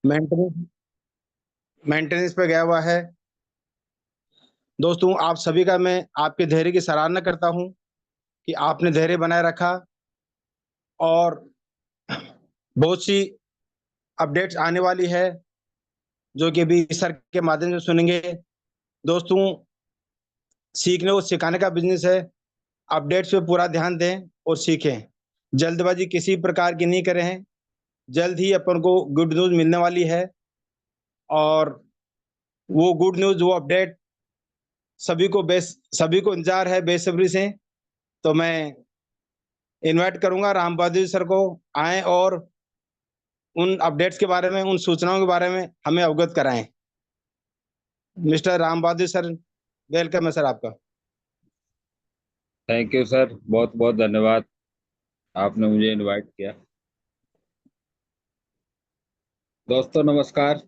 Maintenance maintenance पे गया हुआ है। दोस्तों, आप सभी का मैं आपके धैर्य की सराहना करता हूं कि आपने धैर्य बनाए रखा और बहुत सी अपडेट्स आने वाली है जो कि अभी सर के माध्यम से सुनेंगे। दोस्तों, सीखने और सिखाने का बिजनेस है। अपडेट्स पे पूरा ध्यान दें और सीखें। जल्दबाजी किसी प्रकार की नहीं करें। जल्द ही अपन को गुड न्यूज़ मिलने वाली है और वो गुड न्यूज़, वो अपडेट सभी को इंतजार है बेसब्री से। तो मैं इनवाइट करूंगा राम बहादुर सर को, आए और उन अपडेट्स के बारे में, उन सूचनाओं के बारे में हमें अवगत कराएं। Mister Ram Bahadur sir, welcome है सर आपका। थैंक यू सर, बहुत बहुत धन्यवाद। आपने मुझे इनवाइट किया। दोस्तों नमस्कार।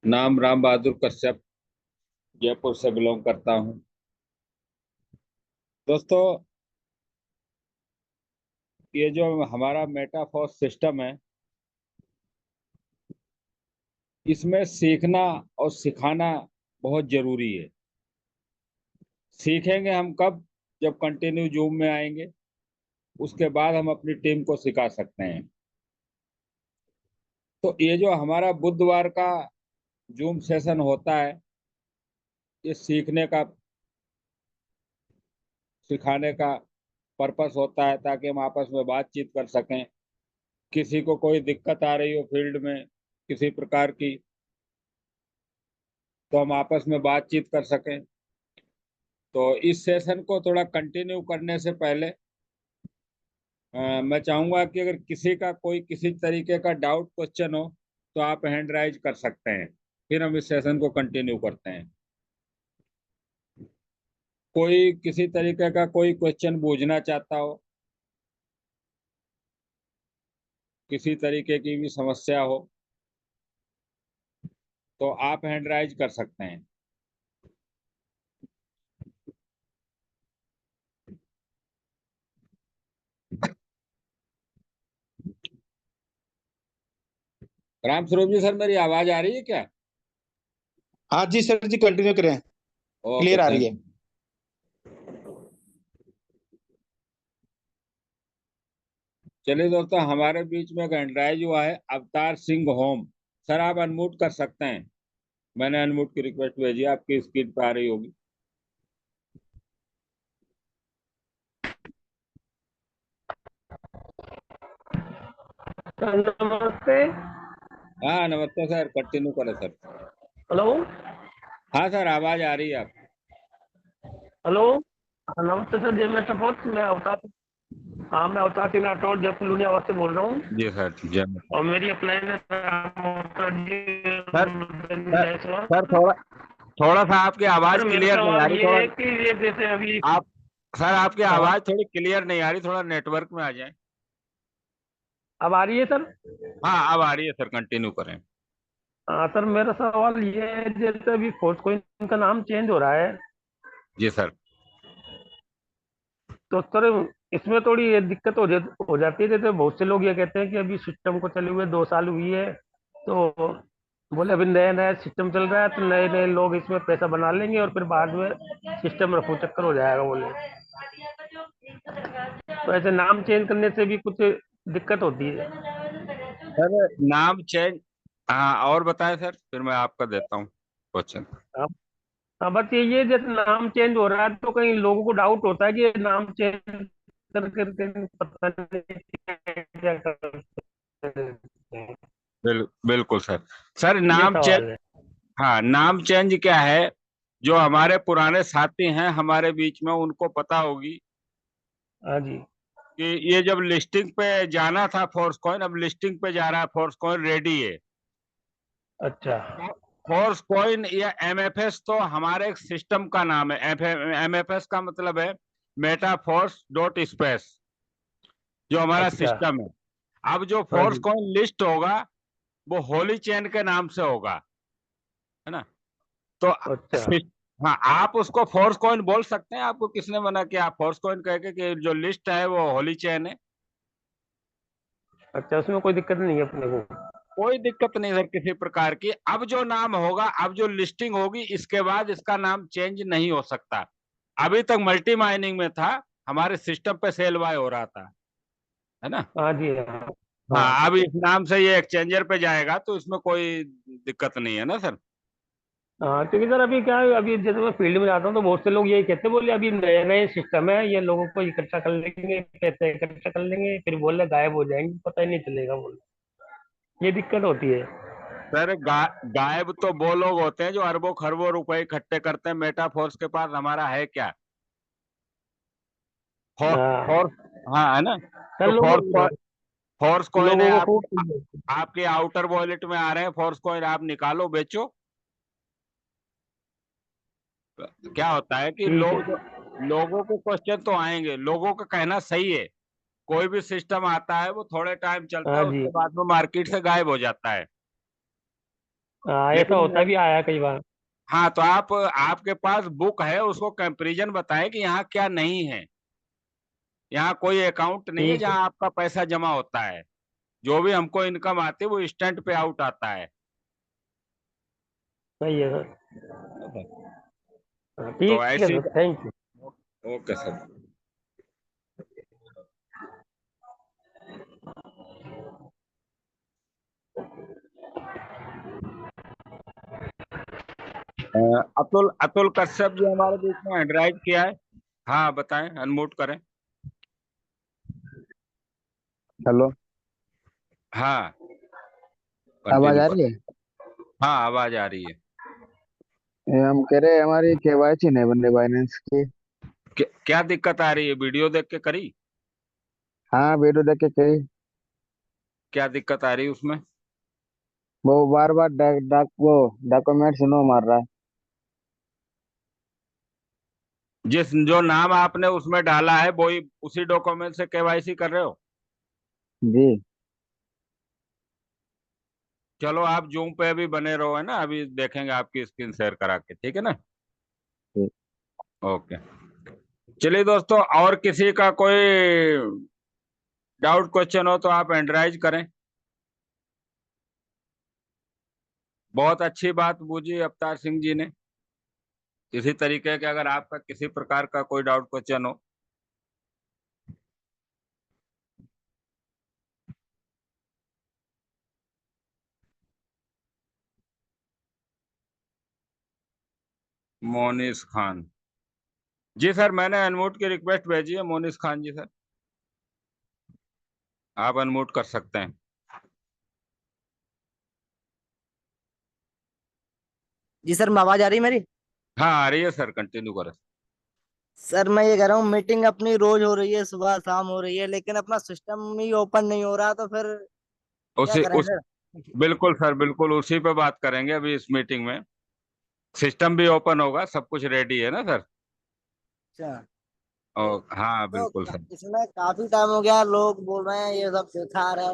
नाम राम बहादुर कश्यप, जयपुर से बिलोंग करता हूं। दोस्तों, ये जो हमारा मेटाफॉर्स सिस्टम है, इसमें सीखना और सिखाना बहुत जरूरी है। सीखेंगे हम कब? जब कंटिन्यू जूम में आएंगे, उसके बाद हम अपनी टीम को सिखा सकते हैं। तो ये जो हमारा बुधवार का जूम सेशन होता है, ये सीखने का, सिखाने का पर्पस होता है, ताकि हम आपस में बातचीत कर सकें। किसी को कोई दिक्कत आ रही हो फील्ड में किसी प्रकार की, तो हम आपस में बातचीत कर सकें। तो इस सेशन को थोड़ा कंटिन्यू करने से पहले मैं चाहूंगा कि अगर किसी का कोई किसी तरीके का डाउट क्वेश्चन हो तो आप हैंड राइज कर सकते हैं, फिर हम इस सेशन को कंटिन्यू करते हैं। कोई किसी तरीके का कोई क्वेश्चन पूछना चाहता हो, किसी तरीके की भी समस्या हो, तो आप हैंड राइज कर सकते हैं। राम स्वरूप जी, सर मेरी आवाज आ रही है क्या? हाँ जी सर जी, कंटिन्यू करें। ओके, क्लियर आ रही थैंक है। यू। चलिए दोस्तों, हमारे बीच में एक हैंड हुआ है अवतार सिंह होम। सर आप अनम्यूट कर सकते हैं। मैंने अनम्यूट की रिक्वेस्ट भेजी, आपकी स्क्रीन पे आ रही होगी। सर नमस्ते। हाँ नमस्ते सर, कंटिन्यू करें सर। हेलो। हाँ सर, आवाज आ रही है आप। हेलो। हाँ, नमस्ते सर, जय मैं सपोर्ट मैं अवतार। हाँ, मैं अवतार सिंह राठौर जयपुर लुधियाना से बोल रहा हूँ। जी सर, जय माता। और मेरी अपलाइन है सर सर सर थोड़ा थोड़ा सा आपकी आवाज सर मेरा क्लियर नहीं आ सवाल रही, ये थोड़ा। है कि ये जैसे अभी। आप सर, आपकी हाँ, आवाज थोड़ी क्लियर नहीं आ रही, थोड़ा नेटवर्क में आ जाए। अब आ रही है सर? हाँ अब आ रही है सर, कंटिन्यू करें। हाँ सर, मेरा सवाल ये है, जैसे अभी फोर्स कोइन का नाम चेंज हो रहा है, जी सर। तो सर इसमें थोड़ी ये दिक्कत हो जाती है। जैसे बहुत से लोग ये कहते हैं कि अभी सिस्टम को चले हुए 2 साल हुई है, तो बोले अभी नया नया सिस्टम चल रहा है, तो नए नए लोग इसमें पैसा बना लेंगे और फिर बाद में सिस्टम रफू चक्कर हो जाएगा बोले। तो ऐसे नाम चेंज करने से भी कुछ दिक्कत होती है? सर नाम चेंज, हाँ और बताएं सर, फिर मैं आपका देता हूँ क्वेश्चन। हाँ। हाँ, बस ये जैसे नाम चेंज हो रहा है, तो कहीं लोगों को डाउट होता है कि ये नाम चेंज करके पता नहीं क्या करते हैं। बिल्कुल सर। सर ये नाम चेंज, सवाल है। हाँ नाम चेंज क्या है, जो हमारे पुराने साथी हैं हमारे बीच में, उनको पता होगी हाँ जी। कि ये जब लिस्टिंग पे जाना था फोर्स कॉइन, अब लिस्टिंग पे जा रहा है, फोर्स कॉइन रेडी है। अच्छा। फोर्स कॉइन या एमएफएस तो हमारे एक सिस्टम का नाम है। एमएफएस का मतलब है मेटा फोर्स डॉट स्पेस, जो हमारा अच्छा। सिस्टम है। अब जो हाँ फोर्स जी। कॉइन लिस्ट होगा वो होली चेन के नाम से होगा, है ना? तो अच्छा। हाँ, आप उसको फोर्स कॉइन बोल सकते हैं। आपको किसने मना किया? आप फोर्स कॉइन कह के कि जो लिस्ट है वो होली चेन है। अच्छा, उसमें कोई दिक्कत नहीं है अपने को? कोई दिक्कत नहीं सर किसी प्रकार की। अब जो नाम होगा, अब जो लिस्टिंग होगी, इसके बाद इसका नाम चेंज नहीं हो सकता। अभी तक मल्टी माइनिंग में था, हमारे सिस्टम पे सेल बाय हो रहा था, है ना। हाँ जी, हाँ। हाँ, हाँ, अब इस नाम से ये एक्सचेंजर पे जाएगा तो इसमें कोई दिक्कत नहीं है ना सर। हाँ, क्योंकि सर अभी क्या है, अभी जैसे मैं फील्ड में जाता हूँ तो बहुत से लोग यही कहते हैं, बोले अभी नए नए सिस्टम है, ये लोगों को इकट्ठा कर लेंगे, पैसे इकट्ठा कर लेंगे, फिर बोले गायब हो जाएंगे, पता ही नहीं चलेगा, बोले ये दिक्कत होती है। सर गायब तो वो लोग होते हैं जो अरबों खरबों रुपए इकट्ठे करते हैं। मेटाफोर्स के पास हमारा है क्या? हाँ फोर्स, हाँ है ना। सर, तो लोगों फोर्स कॉइन है लोगों आप, को आपके आउटर वॉलेट में आ रहे हैं फोर्स कॉइन, आप निकालो बेचो। क्या होता है कि ठीक है। लोगों को क्वेश्चन तो आएंगे, लोगों का कहना सही है। कोई भी सिस्टम आता है वो थोड़े टाइम चलता हाँ है, जी। उसके बाद में मार्केट से गायब हो जाता है। हाँ, ऐसा लेकिन होता भी आया कई बार। हाँ, तो आप, आपके पास बुक है, उसको कंपैरिजन बताएं कि यहाँ क्या नहीं है। यहाँ कोई अकाउंट नहीं है ठीक है। जहाँ आपका पैसा जमा होता है। जो भी हमको इनकम आती है वो इंस्टेंट पे आउट आता है। सही है सर। हाँ, तो ठीक है ऐसी, sir, thank you. Okay sir. Atul Atul Kashyap ji हमारे बीच में हैंड राइज किया है। हाँ बताएं, अनम्यूट करें। हेलो। हाँ, आवाज कंटिन्यू आ कर। रही है? हाँ, आवाज आ रही है। ये हम कह रहे हैं हमारी केवाईसी नहीं बन रही बाइनेंस की। क्या दिक्कत आ रही है? वीडियो देख के करी? हाँ, वीडियो देख के कही। क्या दिक्कत आ रही है उसमें? वो बार बार वो डॉक्यूमेंट्स नो मार रहा है। जिस जो नाम आपने उसमें डाला है वही, उसी डॉक्यूमेंट से केवाईसी कर रहे हो? जी। चलो आप जूम पे अभी बने रहो, है ना, अभी देखेंगे आपकी स्क्रीन शेयर करा के, ठीक है ना। जी। ओके। चलिए दोस्तों, और किसी का कोई डाउट क्वेश्चन हो तो आप एंड्राइज करें। बहुत अच्छी बात बूझी अवतार सिंह जी ने। इसी तरीके के अगर आपका किसी प्रकार का कोई डाउट क्वेश्चन हो। मोनिस खान जी सर, मैंने अनम्यूट की रिक्वेस्ट भेजी है। मोनिस खान जी सर, आप अनम्यूट कर सकते हैं। जी सर, मैं आवाज आ रही है मेरी? हाँ आ रही है सर, कंटिन्यू करें। सर मैं ये कह रहा हूँ, मीटिंग अपनी रोज हो रही है, सुबह शाम हो रही है, लेकिन अपना सिस्टम ही ओपन नहीं हो रहा, तो फिर क्या उसी करें उस सर? बिल्कुल सर, बिल्कुल उसी पे बात करेंगे अभी इस मीटिंग में। सिस्टम भी ओपन होगा, सब कुछ रेडी है ना सर। अच्छा। ओ, तो, हाँ बिल्कुल सर। इसमें काफी टाइम हो गया, लोग बोल रहे हैं ये सब बेकार है।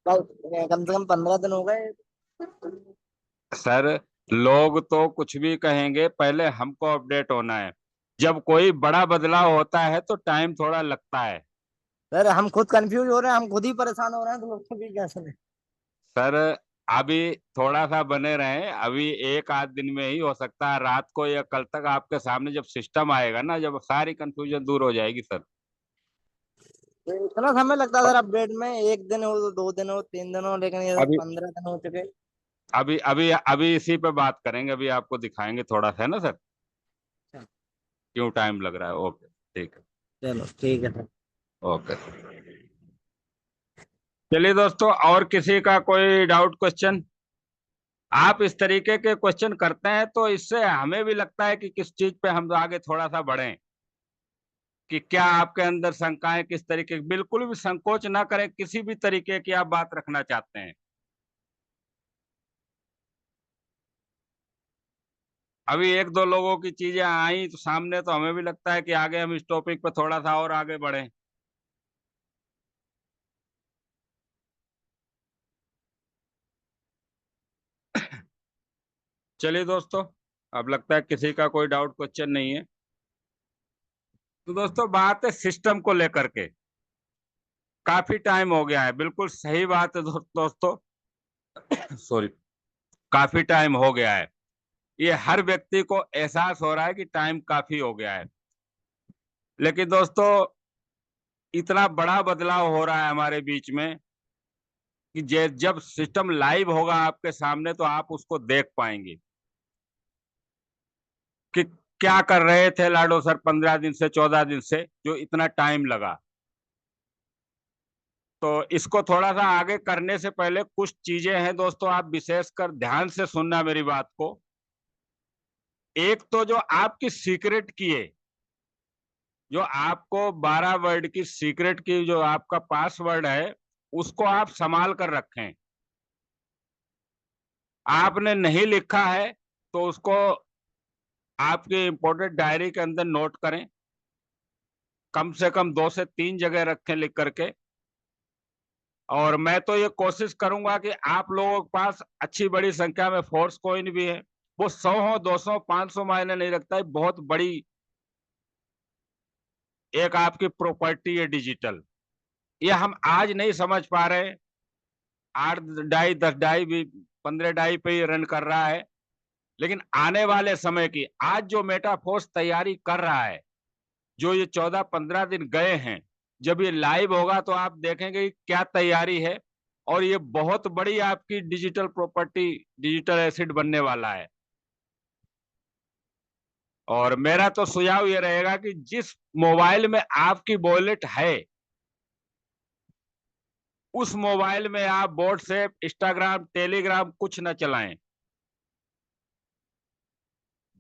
कम से कम 15 दिन हो गए। सर लोग तो कुछ भी कहेंगे, पहले हमको अपडेट होना है। जब कोई बड़ा बदलाव होता है तो टाइम थोड़ा लगता है। सर हम खुद कंफ्यूज हो रहे हैं, हम खुद ही परेशान हो रहे हैं, तो लोग भी क्या सुने? सर अभी थोड़ा सा बने रहें, अभी एक आध दिन में ही हो सकता है, रात को या कल तक आपके सामने जब सिस्टम आएगा ना, जब सारी कंफ्यूजन दूर हो जाएगी सर। तो इतना समय लगता है सर अपडेट में? एक दिन हो, 2 दिन हो, 3 दिन हो, लेकिन ये अभी 15 दिन हो चुके। अभी अभी अभी इसी पे बात करेंगे, अभी आपको दिखाएंगे थोड़ा सा, है ना सर, अच्छा, क्यों टाइम लग रहा है। ओके, ठीक है। चलो ठीक है सर। ओके। चलिए दोस्तों, और किसी का कोई डाउट क्वेश्चन? आप इस तरीके के क्वेश्चन करते हैं तो इससे हमें भी लगता है कि किस चीज पे हम आगे थोड़ा सा बढ़ें, कि क्या आपके अंदर शंकाएं किस तरीके की। बिल्कुल भी संकोच ना करें, किसी भी तरीके की आप बात रखना चाहते हैं। अभी एक दो लोगों की चीजें आई तो सामने, तो हमें भी लगता है कि आगे हम इस टॉपिक पे थोड़ा सा और आगे बढ़ें। चलिए दोस्तों, अब लगता है किसी का कोई डाउट क्वेश्चन नहीं है। तो दोस्तों, बात है सिस्टम को लेकर के। काफी टाइम हो गया है, बिल्कुल सही बात है दोस्तों। सॉरी, काफी टाइम हो गया है। ये हर व्यक्ति को एहसास हो रहा है कि टाइम काफी हो गया है। लेकिन दोस्तों, इतना बड़ा बदलाव हो रहा है हमारे बीच में कि जब सिस्टम लाइव होगा आपके सामने तो आप उसको देख पाएंगे कि क्या कर रहे थे लाडो सर 15 दिन से, 14 दिन से, जो इतना टाइम लगा। तो इसको थोड़ा सा आगे करने से पहले कुछ चीजें हैं दोस्तों, आप विशेषकर ध्यान से सुनना मेरी बात को। एक तो जो आपकी सीक्रेट की है, जो आपको 12 वर्ड की सीक्रेट की जो आपका पासवर्ड है, उसको आप संभाल कर रखें। आपने नहीं लिखा है तो उसको आपके इंपोर्टेंट डायरी के अंदर नोट करें, कम से कम 2 से 3 जगह रखें लिख करके। और मैं तो ये कोशिश करूंगा कि आप लोगों के पास अच्छी बड़ी संख्या में फोर्स कॉइन भी है। वो 100 हो, 200, 500 मायने नहीं रखता है, बहुत बड़ी एक आपकी प्रॉपर्टी है डिजिटल। ये हम आज नहीं समझ पा रहे। 8 डाई 10 डाई भी 15 डाई पे ही रन कर रहा है। लेकिन आने वाले समय की आज जो मेटाफोर्स तैयारी कर रहा है, जो ये 14-15 दिन गए हैं, जब ये लाइव होगा तो आप देखेंगे कि क्या तैयारी है। और ये बहुत बड़ी आपकी डिजिटल प्रॉपर्टी, डिजिटल एसिड बनने वाला है। और मेरा तो सुझाव ये रहेगा कि जिस मोबाइल में आपकी वॉलेट है, उस मोबाइल में आप व्हाट्सएप, इंस्टाग्राम, टेलीग्राम कुछ न चलाएं।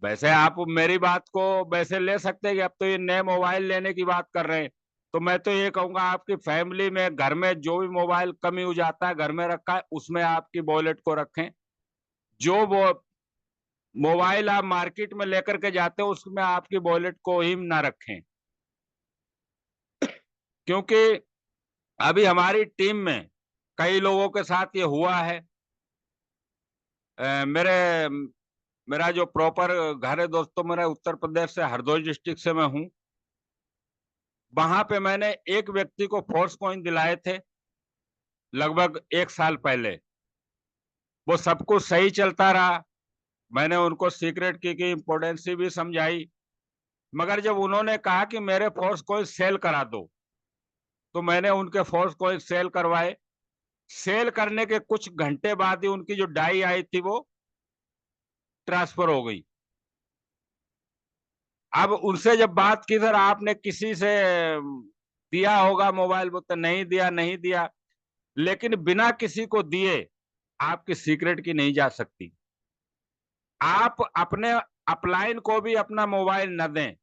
वैसे आप मेरी बात को वैसे ले सकते हैं कि अब तो ये नए मोबाइल लेने की बात कर रहे हैं, तो मैं तो ये कहूंगा आपकी फैमिली में, घर में जो भी मोबाइल कम यूज आता है, घर में रखा है, उसमें आपकी वॉलेट को रखें। जो वो मोबाइल आप मार्केट में लेकर के जाते हो, उसमें आपकी वॉलेट को ही ना रखें। क्योंकि अभी हमारी टीम में कई लोगों के साथ ये हुआ है। अ, मेरे मेरा जो प्रॉपर घर है दोस्तों, मेरा उत्तर प्रदेश से हरदोई डिस्ट्रिक्ट से मैं हूँ। वहां पे मैंने एक व्यक्ति को फोर्स कॉइन दिलाए थे लगभग 1 साल पहले। वो सब कुछ सही चलता रहा। मैंने उनको सीक्रेट की इम्पोर्टेंस भी समझाई। मगर जब उन्होंने कहा कि मेरे फोर्स कॉइन सेल करा दो, तो मैंने उनके फोर्स कॉइन सेल करवाए। सेल करने के कुछ घंटे बाद ही उनकी जो डाई आई थी वो ट्रांसफर हो गई। अब उनसे जब बात की, सर आपने किसी से दिया होगा मोबाइल, बोलते नहीं दिया, नहीं दिया। लेकिन बिना किसी को दिए आपकी सीक्रेट की नहीं जा सकती। आप अपने अपलाइन को भी अपना मोबाइल न दें।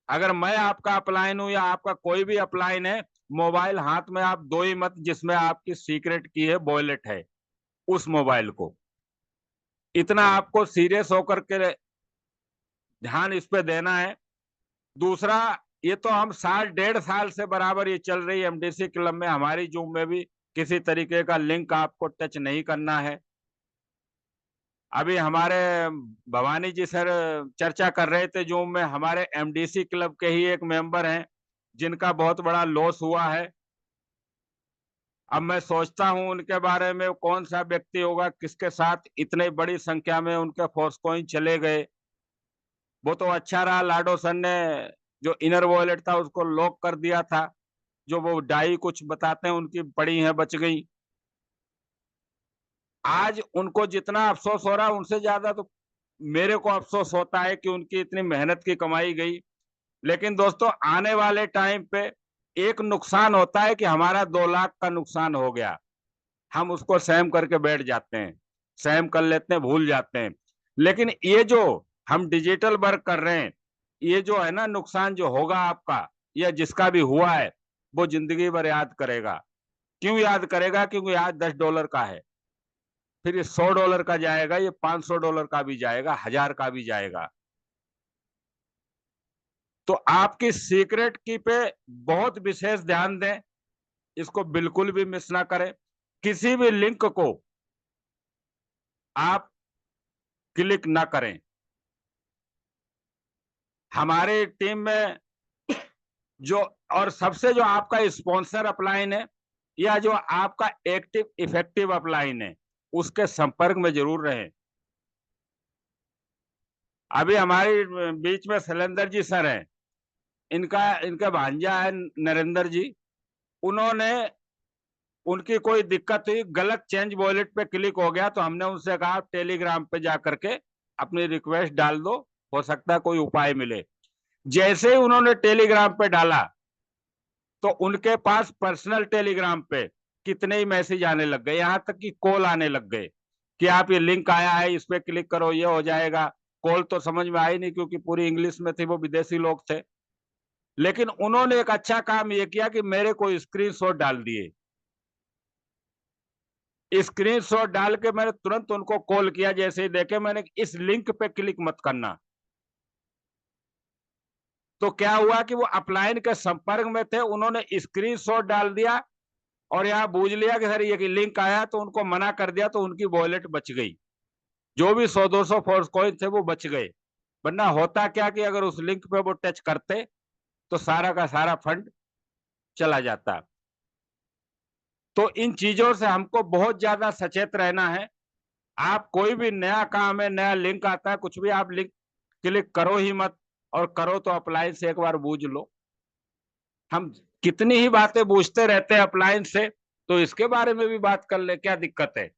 अगर मैं आपका अपलाइन हूं या आपका कोई भी अपलाइन है, मोबाइल हाथ में आप दो ही मत, जिसमें आपकी सीक्रेट की है, वॉलेट है, उस मोबाइल को। इतना आपको सीरियस होकर के ध्यान इस पे देना है। दूसरा, ये तो हम साल 1.5 साल से बराबर ये चल रही है एमडीसी क्लब में, हमारी जूम में भी किसी तरीके का लिंक आपको टच नहीं करना है। अभी हमारे भवानी जी सर चर्चा कर रहे थे जूम में, हमारे एमडीसी क्लब के ही एक मेंबर हैं जिनका बहुत बड़ा लॉस हुआ है। अब मैं सोचता हूं उनके बारे में, कौन सा व्यक्ति होगा किसके साथ इतनी बड़ी संख्या में उनके फोर्स कॉइन चले गए। वो तो अच्छा रहा लाडो सर ने जो इनर वॉलेट था उसको लॉक कर दिया था। जो वो डाई कुछ बताते हैं उनकी पड़ी हैं, बच गई। आज उनको जितना अफसोस हो रहा है, उनसे ज्यादा तो मेरे को अफसोस होता है कि उनकी इतनी मेहनत की कमाई गई। लेकिन दोस्तों, आने वाले टाइम पे एक नुकसान होता है कि हमारा 2 लाख का नुकसान हो गया, हम उसको सहम करके बैठ जाते हैं, सहम कर लेते हैं, भूल जाते हैं। लेकिन ये जो हम डिजिटल वर्क कर रहे हैं, ये जो है ना नुकसान जो होगा आपका या जिसका भी हुआ है, वो जिंदगी भर याद करेगा। क्यों याद करेगा? क्योंकि आज $10 का है, फिर ये $100 का जाएगा, ये $500 का भी जाएगा, 1000 का भी जाएगा। तो आपकी सीक्रेट की पे बहुत विशेष ध्यान दें, इसको बिल्कुल भी मिस ना करें। किसी भी लिंक को आप क्लिक ना करें। हमारे टीम में जो और सबसे जो आपका स्पॉन्सर अपलाइन है, या जो आपका एक्टिव इफेक्टिव अपलाइन है उसके संपर्क में जरूर रहें। अभी हमारे बीच में शैलेंद्र जी सर हैं, इनका भांजा है नरेंद्र जी, उन्होंने उनकी कोई दिक्कत हुई, गलत चेंज वॉलेट पे क्लिक हो गया, तो हमने उनसे कहा टेलीग्राम पे जा करके अपनी रिक्वेस्ट डाल दो, हो सकता है कोई उपाय मिले। जैसे ही उन्होंने टेलीग्राम पे डाला तो उनके पास पर्सनल टेलीग्राम पे कितने ही मैसेज आने लग गए, यहां तक कि कॉल आने लग गए कि आप ये लिंक आया है इस पे क्लिक करो ये हो जाएगा। कॉल तो समझ में आई नहीं क्योंकि पूरी इंग्लिश में थी, वो विदेशी लोग थे। लेकिन उन्होंने एक अच्छा काम ये किया कि मेरे को स्क्रीनशॉट डाल दिए। स्क्रीनशॉट डाल के मैंने तुरंत उनको कॉल किया, जैसे ही देखे मैंने इस लिंक पे क्लिक मत करना। तो क्या हुआ कि वो अपलाइन के संपर्क में थे, उन्होंने स्क्रीनशॉट डाल दिया और यहाँ बूझ लिया कि सर ये लिंक आया, तो उनको मना कर दिया, तो उनकी वॉलेट बच गई। जो भी 100-200 फोर्स कॉइन थे वो बच गए। वरना होता क्या कि अगर उस लिंक पे वो टच करते तो सारा का सारा फंड चला जाता। तो इन चीजों से हमको बहुत ज्यादा सचेत रहना है। आप कोई भी नया काम है, नया लिंक आता है, कुछ भी आप लिंक क्लिक करो ही मत, और करो तो अप्लायंस से एक बार बूझ लो। हम कितनी ही बातें बूझते रहते हैं अप्लायंस से, तो इसके बारे में भी बात कर ले, क्या दिक्कत है।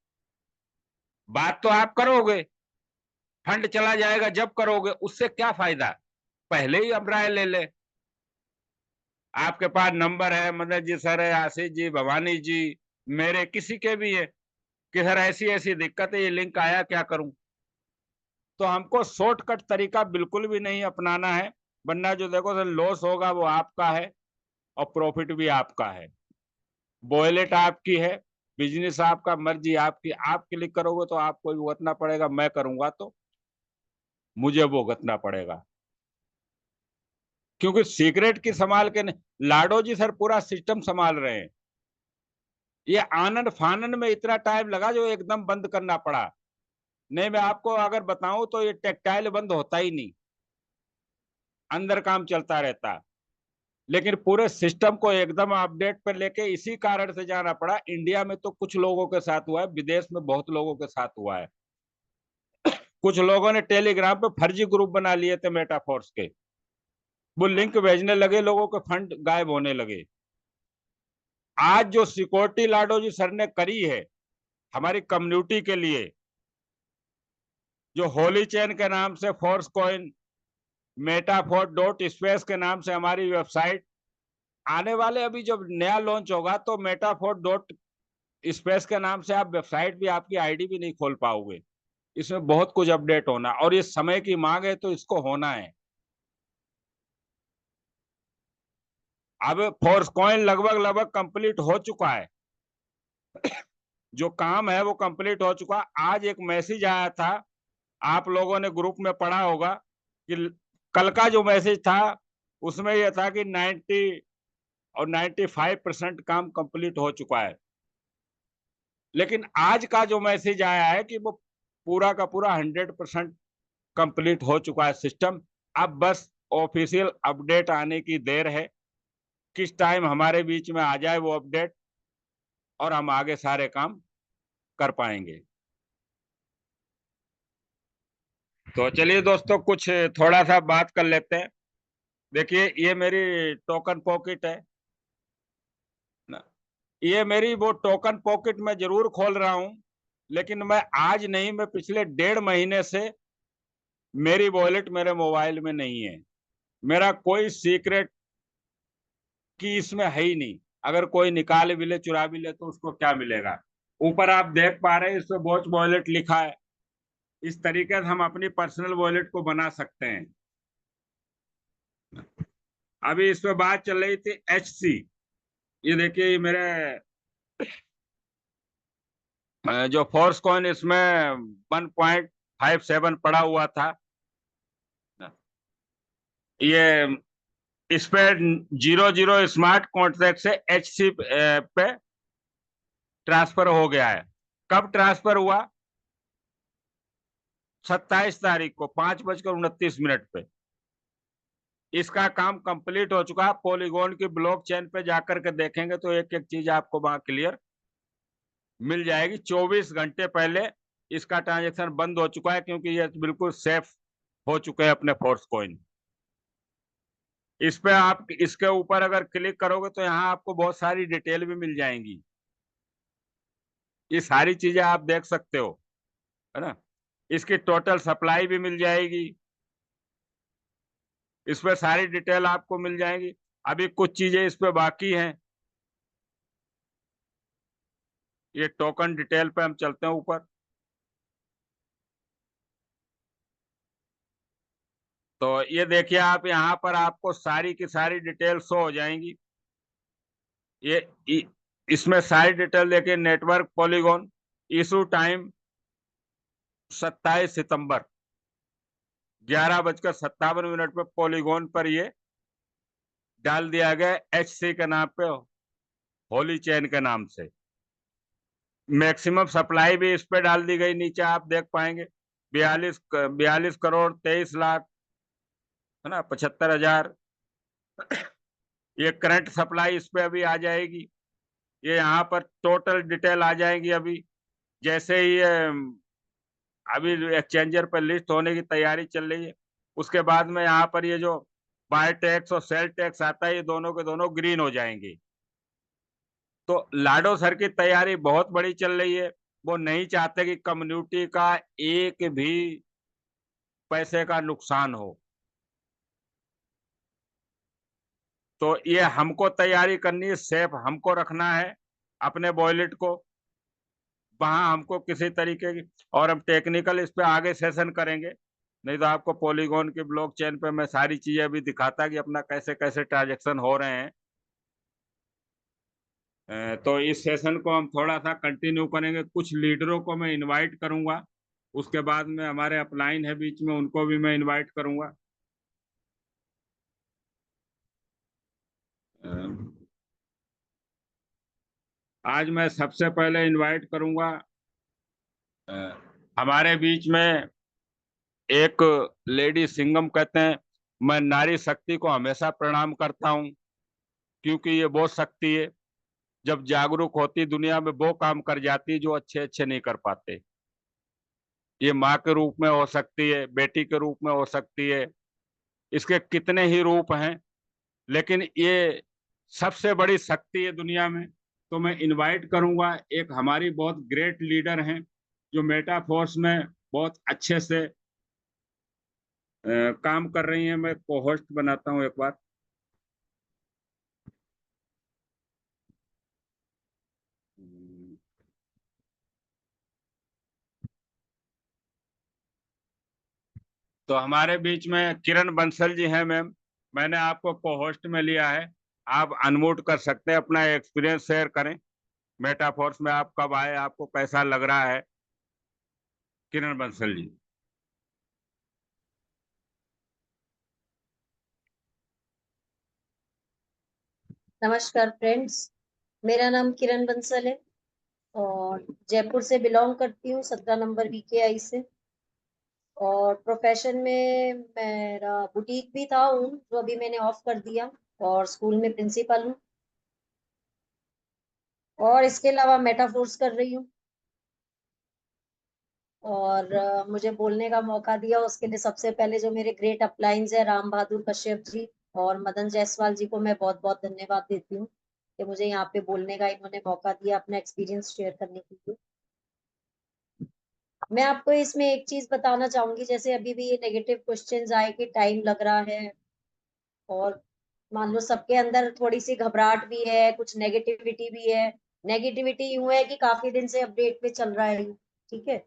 बात तो आप करोगे, फंड चला जाएगा जब करोगे, उससे क्या फायदा। पहले ही अब राय ले ले। आपके पास नंबर है, मदन जी सर है, आशीष जी, भवानी जी, मेरे किसी के भी है कि सर ऐसी ऐसी दिक्कत है, ये लिंक आया क्या करूं। तो हमको शॉर्टकट तरीका बिल्कुल भी नहीं अपनाना है, वरना जो देखो सर लॉस होगा वो आपका है और प्रॉफिट भी आपका है। वॉलेट आपकी है, बिजनेस आपका, मर्जी आपकी। आप क्लिक करोगे तो आपको भी भुगतना पड़ेगा, मैं करूंगा तो मुझे भुगतना पड़ेगा, क्योंकि सीक्रेट की संभाल के लाडो जी सर पूरा सिस्टम संभाल रहे हैं। ये आनंद फानन में इतना टाइम लगा जो एकदम बंद करना पड़ा। नहीं, मैं आपको अगर बताऊं तो ये टेक्टाइल बंद होता ही नहीं, अंदर काम चलता रहता। लेकिन पूरे सिस्टम को एकदम अपडेट पर लेके इसी कारण से जाना पड़ा। इंडिया में तो कुछ लोगों के साथ हुआ है, विदेश में बहुत लोगों के साथ हुआ है। कुछ लोगों ने टेलीग्राम पे फर्जी ग्रुप बना लिए थे मेटाफोर्स के, वो लिंक भेजने लगे, लोगों के फंड गायब होने लगे। आज जो सिक्योरिटी लाडो जी सर ने करी है हमारी कम्युनिटी के लिए, जो होली चेन के नाम से फोर्स कॉइन, मेटाफोर्स के नाम से हमारी वेबसाइट, आने वाले अभी जब नया लॉन्च होगा तो मेटाफोर्स के नाम से आप वेबसाइट भी, आपकी आईडी भी नहीं खोल पाओगे। इसमें बहुत कुछ अपडेट होना, और ये समय की मांग है तो इसको होना है। अब फोर्स कॉइन लगभग कंप्लीट हो चुका है, जो काम है वो कंप्लीट हो चुका। आज एक मैसेज आया था, आप लोगों ने ग्रुप में पढ़ा होगा कि कल का जो मैसेज था उसमें यह था कि 90 और 95% काम कंप्लीट हो चुका है। लेकिन आज का जो मैसेज आया है कि वो पूरा का पूरा 100% कंप्लीट हो चुका है सिस्टम। अब बस ऑफिशियल अपडेट आने की देर है, किस टाइम हमारे बीच में आ जाए वो अपडेट, और हम आगे सारे काम कर पाएंगे। तो चलिए दोस्तों, कुछ थोड़ा सा बात कर लेते हैं। देखिए ये मेरी टोकन पॉकेट है ना, ये मेरी वो टोकन पॉकेट मैं जरूर खोल रहा हूं, लेकिन मैं आज नहीं, मैं पिछले 1.5 महीने से मेरी वॉलेट मेरे मोबाइल में नहीं है। मेरा कोई सीक्रेट की इसमें है ही नहीं। अगर कोई निकाल भी ले, चुरा भी ले, तो उसको क्या मिलेगा। ऊपर आप देख पा रहे हैं इसमें वॉच वॉलेट लिखा है। इस तरीके से हम अपनी पर्सनल वॉलेट को बना सकते हैं। अभी इस पे बात चल रही थी HC, ये देखिए ये मेरे जो फोर्स कॉइन इसमें 1.57 पड़ा हुआ था। ये इस पे 00 स्मार्ट कॉन्ट्रैक्ट से HC पे ट्रांसफर हो गया है। कब ट्रांसफर हुआ? 27 तारीख को 5:29 पे। इसका काम कंप्लीट हो चुका है। पॉलीगॉन की ब्लॉकचेन पे जाकर के देखेंगे तो एक एक चीज आपको वहां क्लियर मिल जाएगी। 24 घंटे पहले इसका ट्रांजैक्शन बंद हो चुका है, क्योंकि ये बिल्कुल सेफ हो चुके हैं अपने फोर्स कॉइन। इस पे आप इसके ऊपर अगर क्लिक करोगे तो यहाँ आपको बहुत सारी डिटेल भी मिल जाएंगी। ये सारी चीजें आप देख सकते हो, है ना। इसकी टोटल सप्लाई भी मिल जाएगी, इस पे सारी डिटेल आपको मिल जाएगी। अभी कुछ चीजें इस पे बाकी हैं। ये टोकन डिटेल पे हम चलते हैं ऊपर। तो ये देखिए आप, यहाँ पर आपको सारी की सारी डिटेल शो हो जाएंगी। इसमें सारी डिटेल देखिए। नेटवर्क पॉलीगॉन, इशू टाइम 27 सितंबर 11:57 पे पॉलीगॉन पर ये डाल दिया गया HC के नाम पे, होली चेन के नाम से। मैक्सिमम सप्लाई भी इस पे डाल दी गई, नीचे आप देख पाएंगे 42 करोड़ 23 लाख, है ना, 75,000। ये करंट सप्लाई इस पे अभी आ जाएगी। ये यहाँ पर टोटल डिटेल आ जाएगी अभी। जैसे ही ये अभी एक्सचेंजर पर लिस्ट होने की तैयारी चल रही है, उसके बाद में यहाँ पर ये जो बाय टैक्स और सेल टैक्स आता है, ये दोनों के दोनों ग्रीन हो जाएंगे। तो लाडो सर की तैयारी बहुत बड़ी चल रही है। वो नहीं चाहते कि कम्युनिटी का एक भी पैसे का नुकसान हो। तो ये हमको तैयारी करनी है, सेफ हमको रखना है अपने वॉलेट को। वहां हमको किसी तरीके की, और हम टेक्निकल इस पे आगे सेशन करेंगे। नहीं तो आपको पॉलीगॉन की ब्लॉकचेन पे मैं सारी चीजें अभी दिखाता कि अपना कैसे कैसे ट्रांजेक्शन हो रहे हैं। तो इस सेशन को हम थोड़ा सा कंटिन्यू करेंगे। कुछ लीडरों को मैं इनवाइट करूंगा, उसके बाद में हमारे अपलाइन है बीच में, उनको भी मैं इनवाइट करूंगा। अ, आज मैं सबसे पहले इनवाइट करूंगा अ, हमारे बीच में एक लेडी सिंगम कहते हैं। मैं नारी शक्ति को हमेशा प्रणाम करता हूं, क्योंकि ये वो शक्ति है जब जागरूक होती दुनिया में वो काम कर जाती जो अच्छे अच्छे नहीं कर पाते। ये माँ के रूप में हो सकती है, बेटी के रूप में हो सकती है, इसके कितने ही रूप हैं, लेकिन ये सबसे बड़ी शक्ति है दुनिया में। तो मैं इनवाइट करूंगा, एक हमारी बहुत ग्रेट लीडर हैं जो मेटाफोर्स में बहुत अच्छे से काम कर रही हैं। मैं को होस्ट बनाता हूं एक बार। तो हमारे बीच में किरण बंसल जी हैं मैम, मैंने आपको को होस्ट में लिया है। आप अनम्यूट कर सकते हैं, अपना एक्सपीरियंस शेयर करें। मेटाफोर्स में आप कब आए, आपको कैसा लग रहा है, किरण बंसल जी। नमस्कार फ्रेंड्स, मेरा नाम किरण बंसल है और जयपुर से बिलोंग करती हूँ, 17 नंबर VKI से। और प्रोफेशन में मेरा बुटीक भी था जो अभी मैंने ऑफ कर दिया, और स्कूल में प्रिंसिपल हूँ, और इसके अलावा मेटाफोर्स कर रही हूँ। और मुझे बोलने का मौका दिया उसके लिए सबसे पहले जो मेरे ग्रेट अपलाइंस है राम बहादुर कश्यप जी और मदन जायसवाल जी को मैं बहुत बहुत धन्यवाद देती हूँ कि मुझे यहाँ पे बोलने का इन्होंने मौका दिया, अपना एक्सपीरियंस शेयर करने के लिए। मैं आपको इसमें एक चीज बताना चाहूंगी, जैसे अभी भी ये नेगेटिव क्वेश्चंस आए कि टाइम लग रहा है, और मान लो सबके अंदर थोड़ी सी घबराहट भी है, कुछ नेगेटिविटी भी है। नेगेटिविटी यूं है कि काफी दिन से अपडेट पे चल रहा है, ठीक है,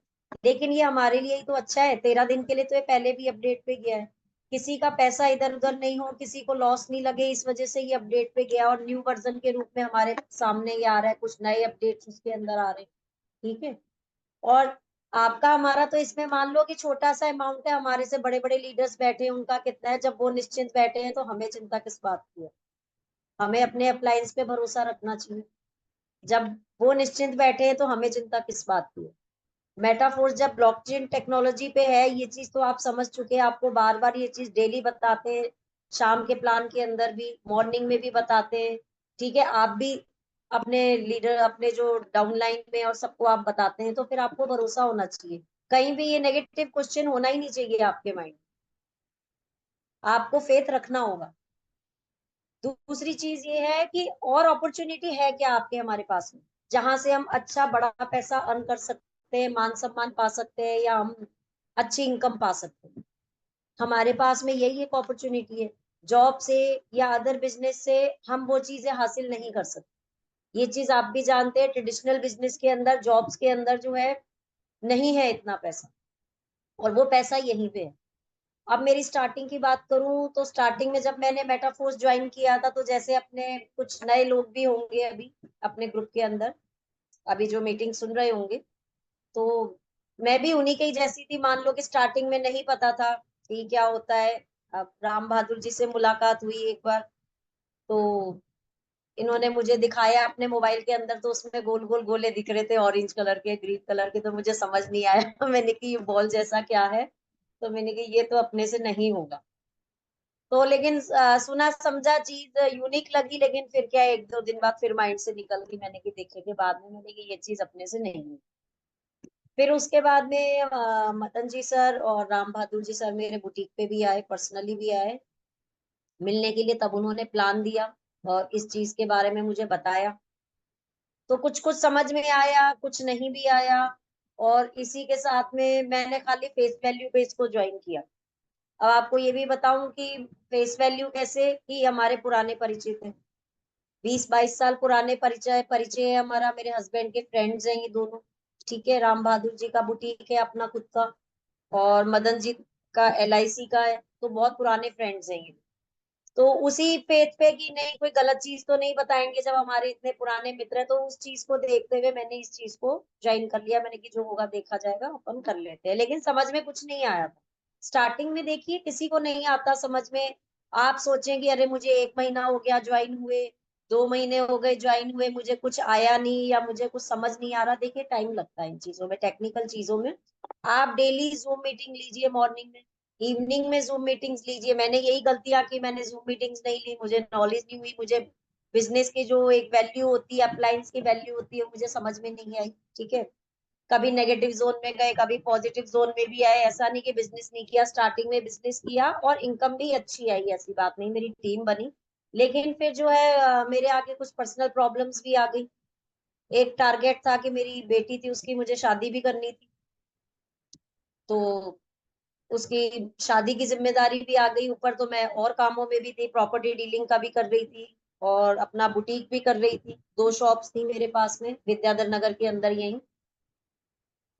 लेकिन ये हमारे लिए ही तो अच्छा है। 13 दिन के लिए तो ये पहले भी अपडेट पे गया है, किसी का पैसा इधर उधर नहीं हो, किसी को लॉस नहीं लगे, इस वजह से ये अपडेट पे गया और न्यू वर्जन के रूप में हमारे सामने ये आ रहा है, कुछ नए अपडेट्स उसके अंदर आ रहे हैं, ठीक है। और आपका हमारा तो इसमें मान लो कि छोटा सा अमाउंट है, हमारे से बड़े बड़े लीडर्स बैठे हैं उनका कितना है। जब वो निश्चिंत बैठे हैं तो हमें चिंता किस बात की है, हमें अपने अप्लायंस पे भरोसा रखना चाहिए। जब वो निश्चिंत बैठे हैं तो हमें चिंता किस बात की है। मेटाफोर्स जब ब्लॉकचेन टेक्नोलॉजी पे है, ये चीज तो आप समझ चुके हैं, आपको बार बार ये चीज डेली बताते हैं, शाम के प्लान के अंदर भी, मॉर्निंग में भी बताते हैं। ठीक है, आप भी अपने लीडर, अपने जो डाउनलाइन में और सबको आप बताते हैं, तो फिर आपको भरोसा होना चाहिए। कहीं भी ये नेगेटिव क्वेश्चन होना ही नहीं चाहिए आपके माइंड, आपको फेथ रखना होगा। दूसरी चीज ये है कि और अपॉर्चुनिटी है क्या आपके हमारे पास में, जहां से हम अच्छा बड़ा पैसा अर्न कर सकते हैं, मान सम्मान पा सकते हैं, या हम अच्छी इनकम पा सकते हैं। हमारे पास में यही एक अपॉर्चुनिटी है। जॉब से या अदर बिजनेस से हम वो चीजें हासिल नहीं कर सकते। ये चीज आप भी जानते हैं, ट्रेडिशनल बिजनेस के अंदर, जॉब्स के अंदर जो है नहीं है इतना पैसा, और वो पैसा यहीं पे है। अब मेरी स्टार्टिंग की बात करूं तो स्टार्टिंग में जब मैंने मेटाफोर्स ज्वाइन किया था, तो जैसे अपने कुछ नए लोग भी होंगे अभी अपने ग्रुप के अंदर, अभी जो मीटिंग सुन रहे होंगे, तो मैं भी उन्हीं के ही जैसी थी। मान लो कि स्टार्टिंग में नहीं पता था कि क्या होता है। अब राम बहादुर जी से मुलाकात हुई एक बार, तो इन्होंने मुझे दिखाया अपने मोबाइल के अंदर, तो उसमें गोल गोल गोले दिख रहे थे, ऑरेंज कलर के, ग्रीन कलर के, तो मुझे समझ नहीं आया मैंने कि ये बॉल जैसा क्या है, तो मैंने कि ये तो अपने से नहीं होगा। तो लेकिन सुना समझा चीज यूनिक लगी, लेकिन फिर क्या है, 1-2 दिन बाद फिर माइंड से निकल गई। मैंने कि देखे के बाद में मैंने कि ये चीज अपने से नहीं है। फिर उसके बाद में मदन जी सर और राम बहादुर जी सर मेरे बुटीक पे भी आए, पर्सनली भी आए मिलने के लिए। तब उन्होंने प्लान दिया और इस चीज के बारे में मुझे बताया, तो कुछ कुछ समझ में आया, कुछ नहीं भी आया। और इसी के साथ में मैंने खाली फेस वैल्यू पे इसको ज्वाइन किया। अब आपको ये भी बताऊं कि फेस वैल्यू कैसे, कि हमारे पुराने परिचित हैं, 20-22 साल पुराने परिचय परिचय है हमारा। मेरे हस्बैंड के फ्रेंड्स हैं ये दोनों। ठीक है, राम बहादुर जी का बुटीक है अपना खुद का, और मदन जी का LIC का है, तो बहुत पुराने फ्रेंड्स हैं ये। तो उसी पेज पे कि नहीं कोई गलत चीज तो नहीं बताएंगे, जब हमारे इतने पुराने मित्र हैं, तो उस चीज को देखते हुए मैंने इस चीज को ज्वाइन कर लिया। मैंने कि जो होगा देखा जाएगा, अपन कर लेते हैं। लेकिन समझ में कुछ नहीं आया था स्टार्टिंग में। देखिए, किसी को नहीं आता समझ में। आप सोचें कि अरे मुझे 1 महीना हो गया ज्वाइन हुए, 2 महीने हो गए ज्वाइन हुए, मुझे कुछ आया नहीं या मुझे कुछ समझ नहीं आ रहा। देखिए, टाइम लगता है इन चीजों में, टेक्निकल चीजों में। आप डेली जूम मीटिंग लीजिए, मॉर्निंग में, इवनिंग में जूम मीटिंग्स लीजिए। मैंने यही गलतियां की, मैंने जूम मीटिंग्स नहीं ली, मुझे नॉलेज नहीं हुई, मुझे बिजनेस की जो एक वैल्यू होती है, अप्लायंस की वैल्यू होती है, मुझे समझ में नहीं आई। ठीक है, कभी नेगेटिव जोन में गए, कभी पॉजिटिव जोन में भी आए। ऐसा नहीं कि बिजनेस नहीं किया, स्टार्टिंग में बिजनेस किया और इनकम भी अच्छी आई, ऐसी बात नहीं, मेरी टीम बनी। लेकिन फिर जो है मेरे आगे कुछ पर्सनल प्रॉब्लम्स भी आ गई। एक टारगेट था कि मेरी बेटी थी, उसकी मुझे शादी भी करनी थी, तो उसकी शादी की जिम्मेदारी भी आ गई ऊपर। तो मैं और कामों में भी थी, प्रॉपर्टी डीलिंग का भी कर रही थी और अपना बुटीक भी कर रही थी। 2 शॉप्स थी मेरे पास में विद्याधर नगर के अंदर यहीं।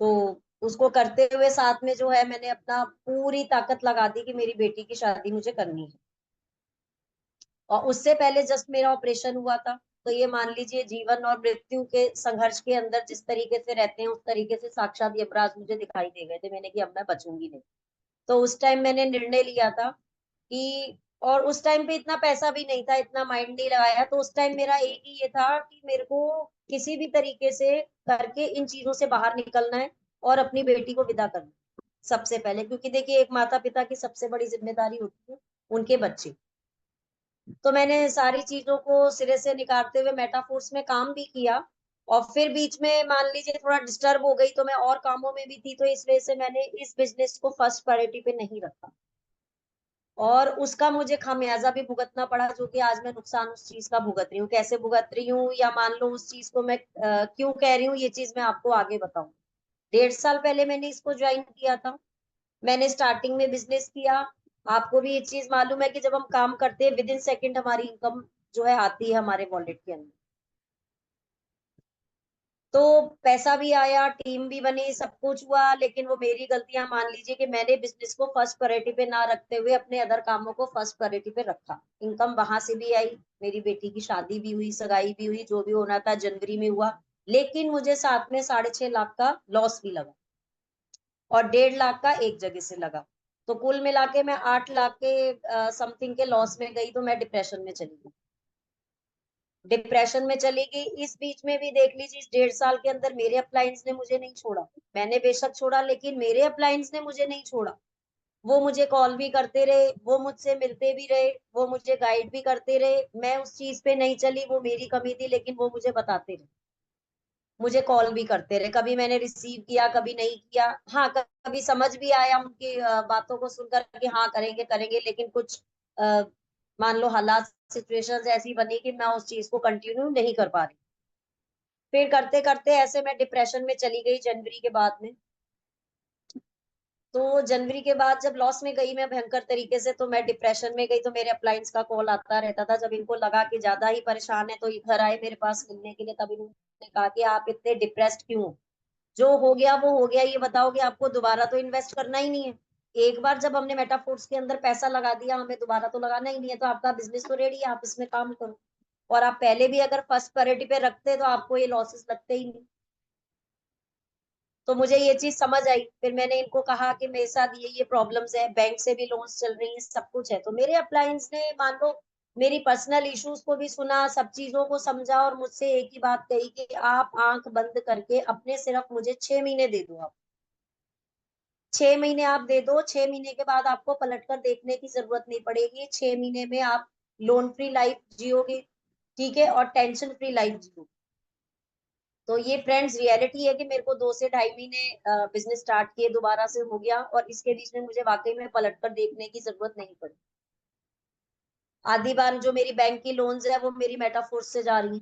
तो उसको करते हुए साथ में जो है मैंने अपना पूरी ताकत लगा दी कि मेरी बेटी की शादी मुझे करनी है। और उससे पहले जस्ट मेरा ऑपरेशन हुआ था। तो ये मान लीजिए, जीवन और मृत्यु के संघर्ष के अंदर जिस तरीके से रहते हैं, उस तरीके से साक्षात यमराज मुझे दिखाई दे गए थे। मैंने कि अब मैं बचूंगी नहीं। तो उस टाइम मैंने निर्णय लिया था कि, और उस टाइम पे इतना पैसा भी नहीं था, इतना माइंड नहीं लगाया। तो उस टाइम मेरा एक ही ये था कि मेरे को किसी भी तरीके से करके इन चीजों से बाहर निकलना है और अपनी बेटी को विदा करना है सबसे पहले। क्योंकि देखिए, एक माता पिता की सबसे बड़ी जिम्मेदारी होती है उनके बच्चे। तो मैंने सारी चीजों को सिरे से निकालते हुए मेटाफोर्स में काम भी किया। और फिर बीच में मान लीजिए थोड़ा डिस्टर्ब हो गई, तो मैं और कामों में भी थी, तो इस वजह से मैंने इस बिजनेस को फर्स्ट प्रायोरिटी पे नहीं रखा। और उसका मुझे खामियाजा भी भुगतना पड़ा, जो कि आज मैं नुकसान उस चीज का भुगत रही हूँ। कैसे भुगत रही हूँ, या मान लो उस चीज को मैं क्यों कह रही हूँ, ये चीज मैं आपको आगे बताऊं। 1.5 साल पहले मैंने इसको ज्वाइन किया था। मैंने स्टार्टिंग में बिजनेस किया। आपको भी ये चीज मालूम है कि जब हम काम करते हैं, विद इन सेकेंड हमारी इनकम जो है आती है हमारे वॉलेट के अंदर। तो पैसा भी आया, टीम भी बनी, सब कुछ हुआ। लेकिन वो मेरी गलतियां मान लीजिए कि मैंने बिजनेस को फर्स्ट प्रायोरिटी पे ना रखते हुए अपने अदर कामों को फर्स्ट प्रायोरिटी पे रखा। इनकम वहां से भी आई, मेरी बेटी की शादी भी हुई, सगाई भी हुई, जो भी होना था जनवरी में हुआ। लेकिन मुझे साथ में 6.5 लाख का लॉस भी लगा, और 1.5 लाख का एक जगह से लगा। तो कुल मिला के मैं 8 लाख के समथिंग के लॉस में गई। तो मैं डिप्रेशन में चली गई, डिप्रेशन में चली गई। इस बीच में भी देख लीजिए, इस 1.5 साल के अंदर मेरे अप्लायंस ने मुझे नहीं छोड़ा। मैंने बेशक छोड़ा, लेकिन मेरे अप्लायंस ने मुझे नहीं छोड़ा। वो मुझे कॉल भी करते रहे, वो मुझसे मिलते भी रहे, वो मुझे गाइड भी करते रहे। मैं उस चीज पे नहीं चली, वो मेरी कमी थी, लेकिन वो मुझे बताते रहे, मुझे कॉल भी करते रहे। कभी मैंने रिसीव किया, कभी नहीं किया। हाँ, कभी समझ भी आया उनकी बातों को सुनकर कि हाँ करेंगे करेंगे, लेकिन कुछ अ, मान लो हालात, सिचुएशंस ऐसी बनी कि मैं उस चीज को कंटिन्यू नहीं कर पा रही। फिर करते करते ऐसे मैं डिप्रेशन में चली गई जनवरी के बाद में। तो जनवरी के बाद जब लॉस में गई मैं भयंकर तरीके से, तो मैं डिप्रेशन में गई। तो मेरे अपलाइंस का कॉल आता रहता था। जब इनको लगा कि ज्यादा ही परेशान है तो ये घर आए मेरे पास मिलने के लिए। तब इन्होंने कहा कि आप इतने डिप्रेस्ड क्यों हो? जो हो गया वो हो गया, ये बताओ कि आपको दोबारा तो इन्वेस्ट करना ही नहीं है। एक बार जब हमने मेटाफोर्स के अंदर पैसा लगा दिया, हमें दोबारा तो लगाना ही नहीं है। तो आपका बिजनेस तो रेडी है, आप इसमें काम करो। और आप पहले भी अगर फर्स्ट प्रायोरिटी पे रखते तो आपको ये लॉसेस लगते ही नहीं। तो मुझे ये चीज समझ आई। फिर मैंने इनको कहा कि मेरे साथ ये प्रॉब्लम्स है, बैंक से भी लोन्स चल रही है, सब कुछ है। तो मेरे अप्लायंस ने मान लो मेरी पर्सनल इश्यूज को भी सुना, सब चीजों को समझा, और मुझसे एक ही बात कही कि आप आंख बंद करके अपने सिर्फ मुझे 6 महीने दे दो। आप 6 महीने आप दे दो, 6 महीने के बाद आपको पलट कर देखने की जरूरत नहीं पड़ेगी। 6 महीने में आप लोन फ्री लाइफ जियोगे, ठीक है, और टेंशन फ्री लाइफ जियोगे। तो ये फ्रेंड्स रियलिटी है कि मेरे को 2 से ढाई महीने बिजनेस स्टार्ट किए दोबारा से हो गया, और इसके बीच में मुझे वाकई में पलट कर देखने की जरूरत नहीं पड़ी। आधी बार जो मेरी बैंक की लोन्स है वो मेरी मेटाफोर्स से जा रही है,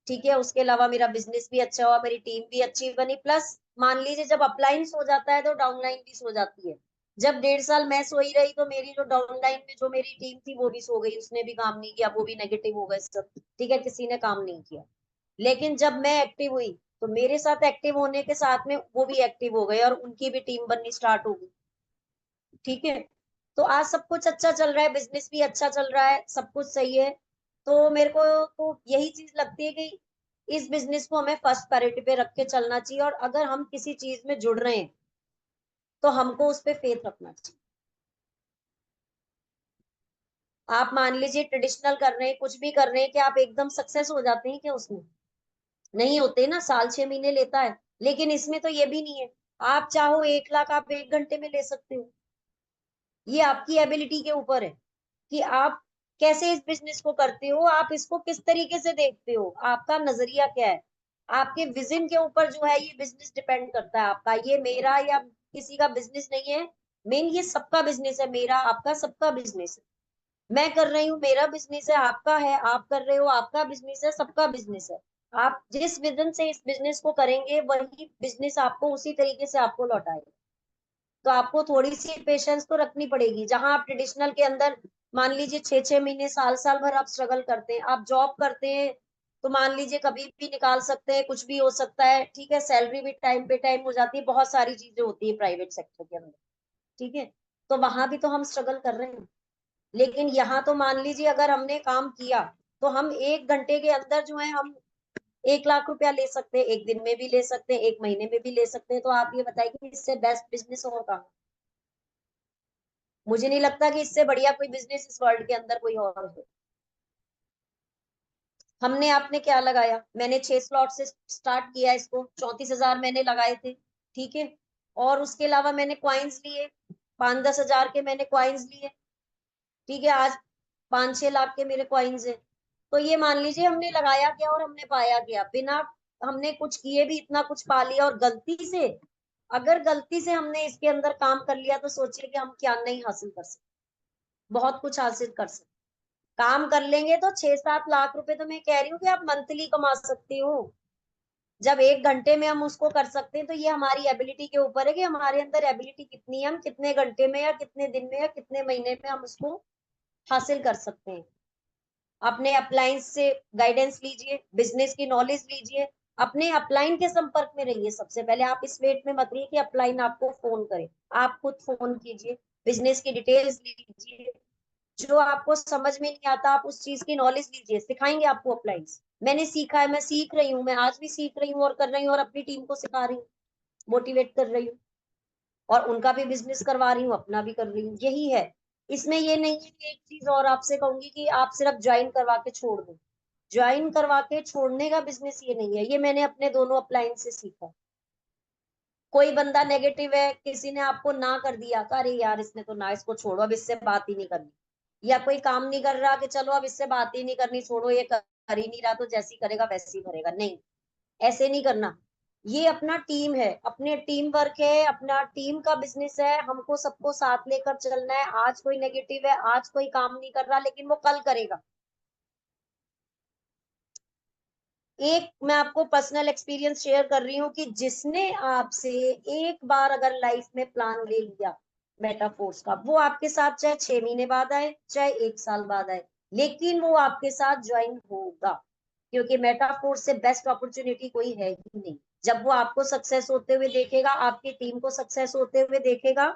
ठीक है। उसके अलावा मेरा बिजनेस भी अच्छा हुआ, मेरी टीम भी अच्छी बनी। प्लस मान लीजिए जब अपलाइंस हो जाता है तो डाउनलाइन भी सो जाती है। जब 1.5 साल मैं सोई रही तो मेरी जो डाउनलाइन में जो मेरी टीम थी वो भी सो गई, उसने भी काम नहीं किया, वो भी नेगेटिव हो गए सब, ठीक है, किसी ने काम नहीं किया। लेकिन जब मैं एक्टिव हुई तो मेरे साथ एक्टिव होने के साथ में वो भी एक्टिव हो गए और उनकी भी टीम बननी स्टार्ट हो गई, ठीक है। तो आज सब कुछ अच्छा चल रहा है, बिजनेस भी अच्छा चल रहा है, सब कुछ सही है। तो मेरे को तो यही चीज लगती है कि इस बिजनेस को हमें फर्स्ट प्रायोरिटी पे रख के चलना चाहिए, और अगर हम किसी चीज में जुड़ रहे हैं तो हमको उस पर फेथ रखना चाहिए। आप मान लीजिए ट्रेडिशनल कर रहे हैं, कुछ भी कर रहे हैं, कि आप एकदम सक्सेस हो जाते हैं क्या उसमें? नहीं होते ना, साल 6 महीने लेता है। लेकिन इसमें तो ये भी नहीं है। आप चाहो 1 लाख आप 1 घंटे में ले सकते हो। ये आपकी एबिलिटी के ऊपर है कि आप कैसे इस बिजनेस को करते हो, आप इसको किस तरीके से देखते हो, आपका नजरिया क्या है। आपके विजन के ऊपर जो है ये बिजनेस डिपेंड करता है आपका। ये मेरा या किसी का बिजनेस नहीं है, मेन ये सबका बिजनेस है, मेरा आपका सबका बिजनेस है। मैं कर रही हूँ, मेरा बिजनेस है, आपका है, आप कर रहे हो, आपका बिजनेस है, सबका बिजनेस है। आप जिस विजन से इस बिजनेस को करेंगे वही बिजनेस आपको उसी तरीके से आपको लौटाएगा। तो आपको थोड़ी सी पेशेंस तो रखनी पड़ेगी। जहां आप ट्रेडिशनल के अंदर मान लीजिए 6 6 महीने, साल साल भर आप स्ट्रगल करते हैं, आप जॉब करते हैं, तो मान लीजिए कभी भी निकाल सकते हैं, कुछ भी हो सकता है, ठीक है, सैलरी भी टाइम पे टाइम हो जाती है, बहुत सारी चीजें होती है प्राइवेट सेक्टर के अंदर, ठीक है। तो वहां भी तो हम स्ट्रगल कर रहे हैं। लेकिन यहाँ तो मान लीजिए अगर हमने काम किया तो हम 1 घंटे के अंदर जो है हम 1 लाख रुपया ले सकते हैं, एक दिन में भी ले सकते हैं, एक महीने में भी ले सकते हैं। तो आप ये बताइए कि इससे बेस्ट बिजनेस और कहाँ? मुझे नहीं लगता कि इससे बढ़िया कोई बिजनेस इस वर्ल्ड के अंदर कोई और हो। हमने आपने क्या लगाया, मैंने 6 स्लॉट से स्टार्ट किया इसको, 34,000 मैंने लगाए थे, ठीक है। और उसके अलावा मैंने क्वाइंस लिए, 5-10 हजार के मैंने क्वाइंस लिए, ठीक है। आज 5-6 लाख के मेरे क्वाइंस हैं। तो ये मान लीजिए हमने लगाया क्या और हमने पाया क्या, बिना हमने कुछ किए भी इतना कुछ पा लिया। और गलती से, अगर गलती से हमने इसके अंदर काम कर लिया तो सोचिए कि हम क्या नहीं हासिल कर सकते, बहुत कुछ हासिल कर सकते। काम कर लेंगे तो 6-7 लाख रुपए तो मैं कह रही हूँ कि आप मंथली कमा सकती हो। जब 1 घंटे में हम उसको कर सकते हैं तो ये हमारी एबिलिटी के ऊपर है कि हमारे अंदर एबिलिटी कितनी है, हम कितने घंटे में या कितने दिन में या कितने महीने में हम उसको हासिल कर सकते हैं। अपने अपलाइन से गाइडेंस लीजिए, बिजनेस की नॉलेज लीजिए, अपने अपलाइन के संपर्क में रहिए। सबसे पहले आप इस वेट में मत रहिए कि अपलाइन आपको फोन करे, आप खुद फोन कीजिए, बिजनेस की डिटेल्स लीजिए। जो आपको समझ में नहीं आता आप उस चीज की नॉलेज लीजिए, सिखाएंगे आपको अपलाइंस। मैंने सीखा है, मैं सीख रही हूँ, मैं आज भी सीख रही हूँ और कर रही हूँ, और अपनी टीम को सिखा रही हूँ, मोटिवेट कर रही हूँ, और उनका भी बिजनेस करवा रही हूँ, अपना भी कर रही हूँ। यही है इसमें। ये नहीं है कि एक चीज और आपसे कहूंगी कि आप सिर्फ ज्वाइन करवा के छोड़ दो। ज्वाइन करवा के छोड़ने का बिजनेस ये नहीं है, ये मैंने अपने दोनों अपलायंस से सीखा। कोई बंदा नेगेटिव है, किसी ने आपको ना कर दिया, अरे यार इसने तो ना, इसको छोड़ो, अब इससे बात ही नहीं करनी। या कोई काम नहीं कर रहा कि चलो अब इससे बात ही नहीं करनी, छोड़ो, ये कर ही नहीं रहा तो जैसी करेगा वैसे ही करेगा। नहीं, ऐसे नहीं करना। ये अपना टीम है, अपने टीम वर्क है, अपना टीम का बिजनेस है, हमको सबको साथ लेकर चलना है। आज कोई नेगेटिव है, आज कोई काम नहीं कर रहा, लेकिन वो कल करेगा। एक मैं आपको पर्सनल एक्सपीरियंस शेयर कर रही हूँ कि जिसने आपसे एक बार अगर लाइफ में प्लान ले लिया मेटाफोर्स का, वो आपके साथ चाहे 6 महीने बाद आए, चाहे 1 साल बाद आए, लेकिन वो आपके साथ ज्वाइन होगा। क्योंकि मेटाफोर्स से बेस्ट अपॉर्चुनिटी कोई है ही नहीं। जब वो आपको सक्सेस होते हुए देखेगा, आपकी टीम को सक्सेस होते हुए देखेगा,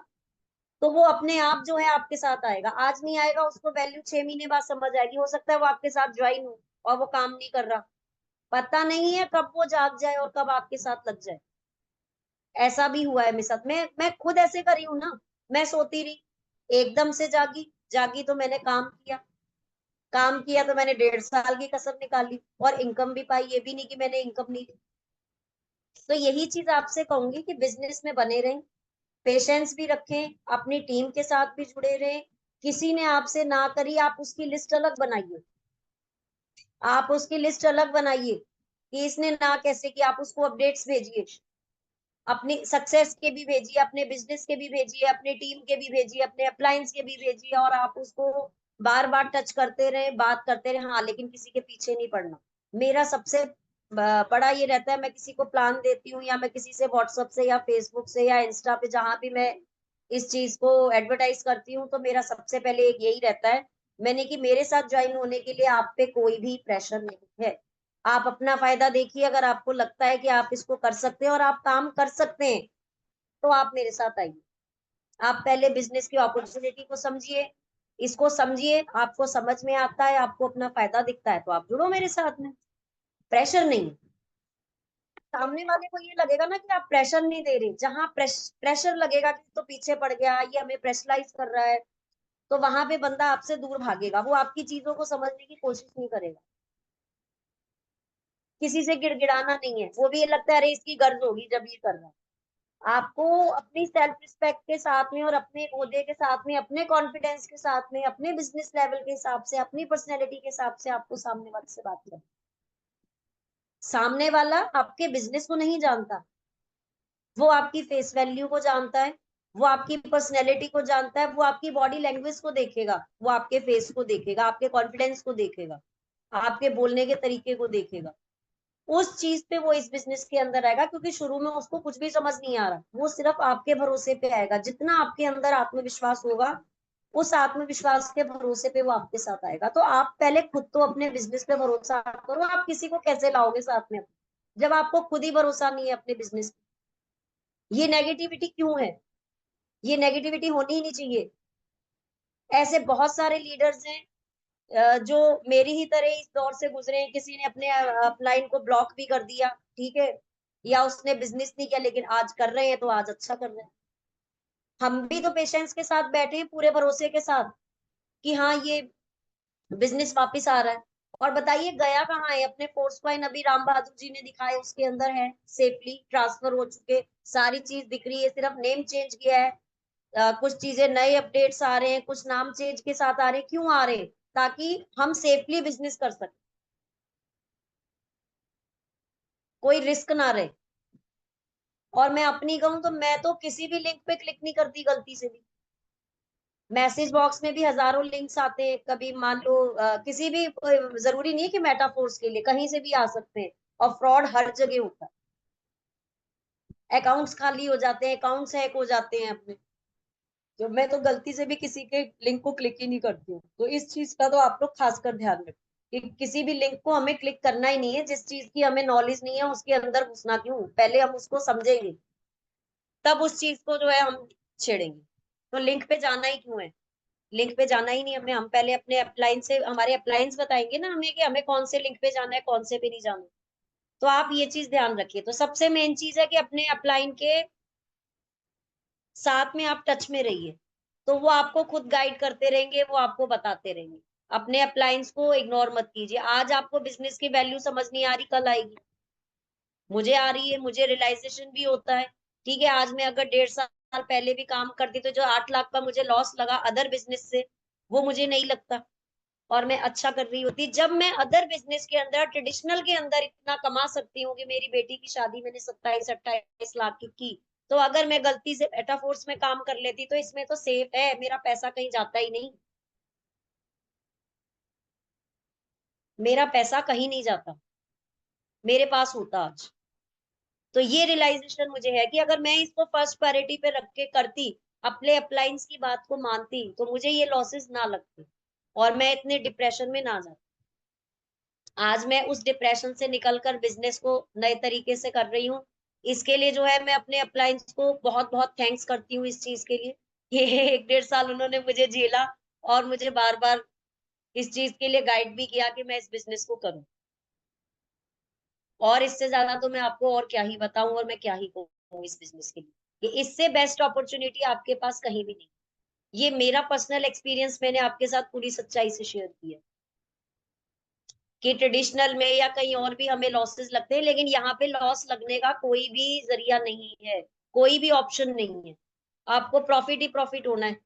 तो वो अपने आप जो है आपके साथ आएगा। आज नहीं आएगा, उसको वैल्यू 6 महीने बाद समझ आएगी। हो सकता है वो आपके साथ ज्वाइन हो और वो काम नहीं कर रहा, पता नहीं है कब वो जाग जाए और कब आपके साथ लग जाए। ऐसा भी हुआ है मेरे साथ। मैं खुद ऐसे करी हूँ ना। मैं सोती रही, एकदम से जागी, जागी तो मैंने काम किया, काम किया तो मैंने 1.5 साल की कसर निकाली और इनकम भी पाई। ये भी नहीं कि मैंने इनकम नहीं ली। तो यही चीज आपसे कहूंगी कि बिजनेस में बने रहें, पेशेंस भी रखें, अपनी टीम के साथ भी जुड़े रहें। किसी ने आपसे ना करी, आप उसकी लिस्ट अलग बनाइए। आप उसकी लिस्ट अलग बनाइए कि इसने ना कैसे की, आप उसको अपडेट्स भेजिए, अपनी सक्सेस के भी भेजिए, अपने बिजनेस के भी भेजिए, अपने टीम के भी भेजिए, अपने अप्लायंस के भी भेजिए, और आप उसको बार बार टच करते रहे, बात करते रहे। हाँ, लेकिन किसी के पीछे नहीं पड़ना। मेरा सबसे बड़ा ये रहता है, मैं किसी को प्लान देती हूँ या मैं किसी से व्हाट्सएप से या फेसबुक से या इंस्टा पे जहां भी मैं इस चीज को एडवर्टाइज करती हूँ, तो मेरा सबसे पहले एक यही रहता है, मैंने कि मेरे साथ ज्वाइन होने के लिए आप पे कोई भी प्रेशर नहीं है। आप अपना फायदा देखिए, अगर आपको लगता है कि आप इसको कर सकते हैं और आप काम कर सकते हैं, तो आप मेरे साथ आइए। आप पहले बिजनेस की अपॉर्चुनिटी को समझिए, इसको समझिए, आपको समझ में आता है, आपको अपना फायदा दिखता है, तो आप जुड़ो मेरे साथ में। प्रेशर नहीं। सामने वाले को ये लगेगा ना कि आप प्रेशर नहीं दे रहे, जहां प्रेशर लगेगा कि तो पीछे पड़ गया, ये हमें प्रेशराइज कर रहा है, तो वहां पे बंदा आपसे दूर भागेगा, वो आपकी चीजों को समझने की कोशिश नहीं करेगा। किसी से गिड़गिड़ाना नहीं है, वो भी ये लगता है अरे इसकी गर्ज होगी जब ये कर रहा है। आपको अपनी सेल्फ रिस्पेक्ट के साथ में और अपने ओहदे के साथ में, अपने कॉन्फिडेंस के साथ में, अपने बिजनेस लेवल के हिसाब से, अपनी पर्सनैलिटी के हिसाब से आपको सामने वाले से बात करनी। सामने वाला आपके बिजनेस को नहीं जानता, वो आपकी फेस वैल्यू को जानता है, वो आपकी पर्सनैलिटी को जानता है, वो आपकी बॉडी लैंग्वेज को देखेगा, वो आपके फेस को देखेगा, आपके कॉन्फिडेंस को देखेगा, आपके बोलने के तरीके को देखेगा। उस चीज पे वो इस बिजनेस के अंदर आएगा, क्योंकि शुरू में उसको कुछ भी समझ नहीं आ रहा, वो सिर्फ आपके भरोसे पे आएगा। जितना आपके अंदर आत्मविश्वास होगा, उस आत्मविश्वास के भरोसे पे वो आपके साथ आएगा। तो आप पहले खुद तो अपने बिजनेस पे भरोसा करो। आप किसी को कैसे लाओगे साथ में जब आपको खुद ही भरोसा नहीं है अपने बिजनेस पे? ये नेगेटिविटी क्यों है? ये नेगेटिविटी होनी ही नहीं चाहिए। ऐसे बहुत सारे लीडर्स हैं जो मेरी ही तरह इस दौर से गुजरे हैं। किसी ने अपने अपलाइन को ब्लॉक भी कर दिया, ठीक है, या उसने बिजनेस नहीं किया, लेकिन आज कर रहे हैं तो आज अच्छा कर रहे हैं। हम भी तो पेशेंस के साथ बैठे हैं, पूरे भरोसे के साथ कि हाँ ये बिजनेस वापस आ रहा है। और बताइए गया कहाँ है? अपने फोर्स पॉइंट अभी राम बहादुर जी ने दिखाए, उसके अंदर है, सेफली ट्रांसफर हो चुके, सारी चीज दिख रही है, सिर्फ नेम चेंज किया है। कुछ चीजें नए अपडेट्स आ रहे हैं, कुछ नाम चेंज के साथ आ रहे हैं। क्यों आ रहे हैं? ताकि हम सेफली बिजनेस कर सकें, कोई रिस्क ना रहे। और मैं अपनी कहूं तो मैं तो किसी भी लिंक पे क्लिक नहीं करती गलती से भी। मैसेज बॉक्स में भी हजारों लिंक्स आते हैं, कभी मान लो किसी भी जरूरी नहीं है कि मेटाफोर्स के लिए, कहीं से भी आ सकते हैं। और फ्रॉड हर जगह होता है, अकाउंट्स खाली हो जाते हैं, अकाउंट्स हैक हो जाते हैं अपने। तो मैं तो गलती से भी किसी के लिंक को क्लिक ही नहीं करती हूँ। तो इस चीज का तो आप लोग खासकर ध्यान रखें कि किसी भी लिंक को हमें क्लिक करना ही नहीं है। जिस चीज की हमें नॉलेज नहीं है उसके अंदर घुसना क्यों, पहले हम उसको समझेंगे, तब उस चीज को जो है हम छेड़ेंगे। तो लिंक पे जाना ही क्यों है? लिंक पे जाना ही नहीं हमें। हम पहले अपने अप्लायंस से, हमारे अप्लायंस बताएंगे ना हमें कि हमें कौन से लिंक पे जाना है, कौन से पे नहीं जाना। तो आप ये चीज ध्यान रखिए। तो सबसे मेन चीज है कि अपने अपलाइन के साथ में आप टच में रहिए, तो वो आपको खुद गाइड करते रहेंगे, वो आपको बताते रहेंगे। अपने अप्लायंस को इग्नोर मत कीजिए। आज आपको बिजनेस की वैल्यू समझ नहीं आ रही, कल आएगी। मुझे आ रही है, मुझे रियलाइजेशन भी होता है ठीक है, आज मैं अगर 1.5 साल पहले भी काम करती तो जो 8 लाख का मुझे लॉस लगा अदर बिजनेस से, वो मुझे नहीं लगता और मैं अच्छा कर रही होती। जब मैं अदर बिजनेस के अंदर, ट्रेडिशनल के अंदर इतना कमा सकती हूँ कि मेरी बेटी की शादी मैंने 27-28 लाख की, तो अगर मैं गलती से एटा फोर्स में काम कर लेती तो इसमें तो सेफ है, मेरा पैसा कहीं जाता ही नहीं, मेरा पैसा कहीं नहीं जाता, मेरे पास होता आज। तो ये रियलाइजेशन मुझे है कि अगर मैं इसको फर्स्ट प्रायोरिटी पे रख के करती, अपने अप्लायंस की बात को मानती, तो मुझे ये लॉसेस ना लगते और मैं इतने डिप्रेशन में ना जाती। आज मैं उस डिप्रेशन से निकलकर बिजनेस को नए तरीके से कर रही हूँ। इसके लिए जो है मैं अपने अप्लायंस को बहुत बहुत थैंक्स करती हूँ इस चीज के लिए। ये 1-1.5 साल उन्होंने मुझे झेला और मुझे बार बार इस चीज के लिए गाइड भी किया कि मैं इस बिजनेस को करूँ। और इससे ज्यादा तो मैं आपको और क्या ही बताऊं और मैं क्या ही कहूँ इस बिजनेस के लिए, कि इससे बेस्ट अपॉर्चुनिटी आपके पास कहीं भी नहीं। ये मेरा पर्सनल एक्सपीरियंस मैंने आपके साथ पूरी सच्चाई से शेयर किया कि ट्रेडिशनल में या कहीं और भी हमें लॉसेस लगते हैं, लेकिन यहाँ पे लॉस लगने का कोई भी जरिया नहीं है, कोई भी ऑप्शन नहीं है। आपको प्रॉफिट ही प्रॉफिट होना है,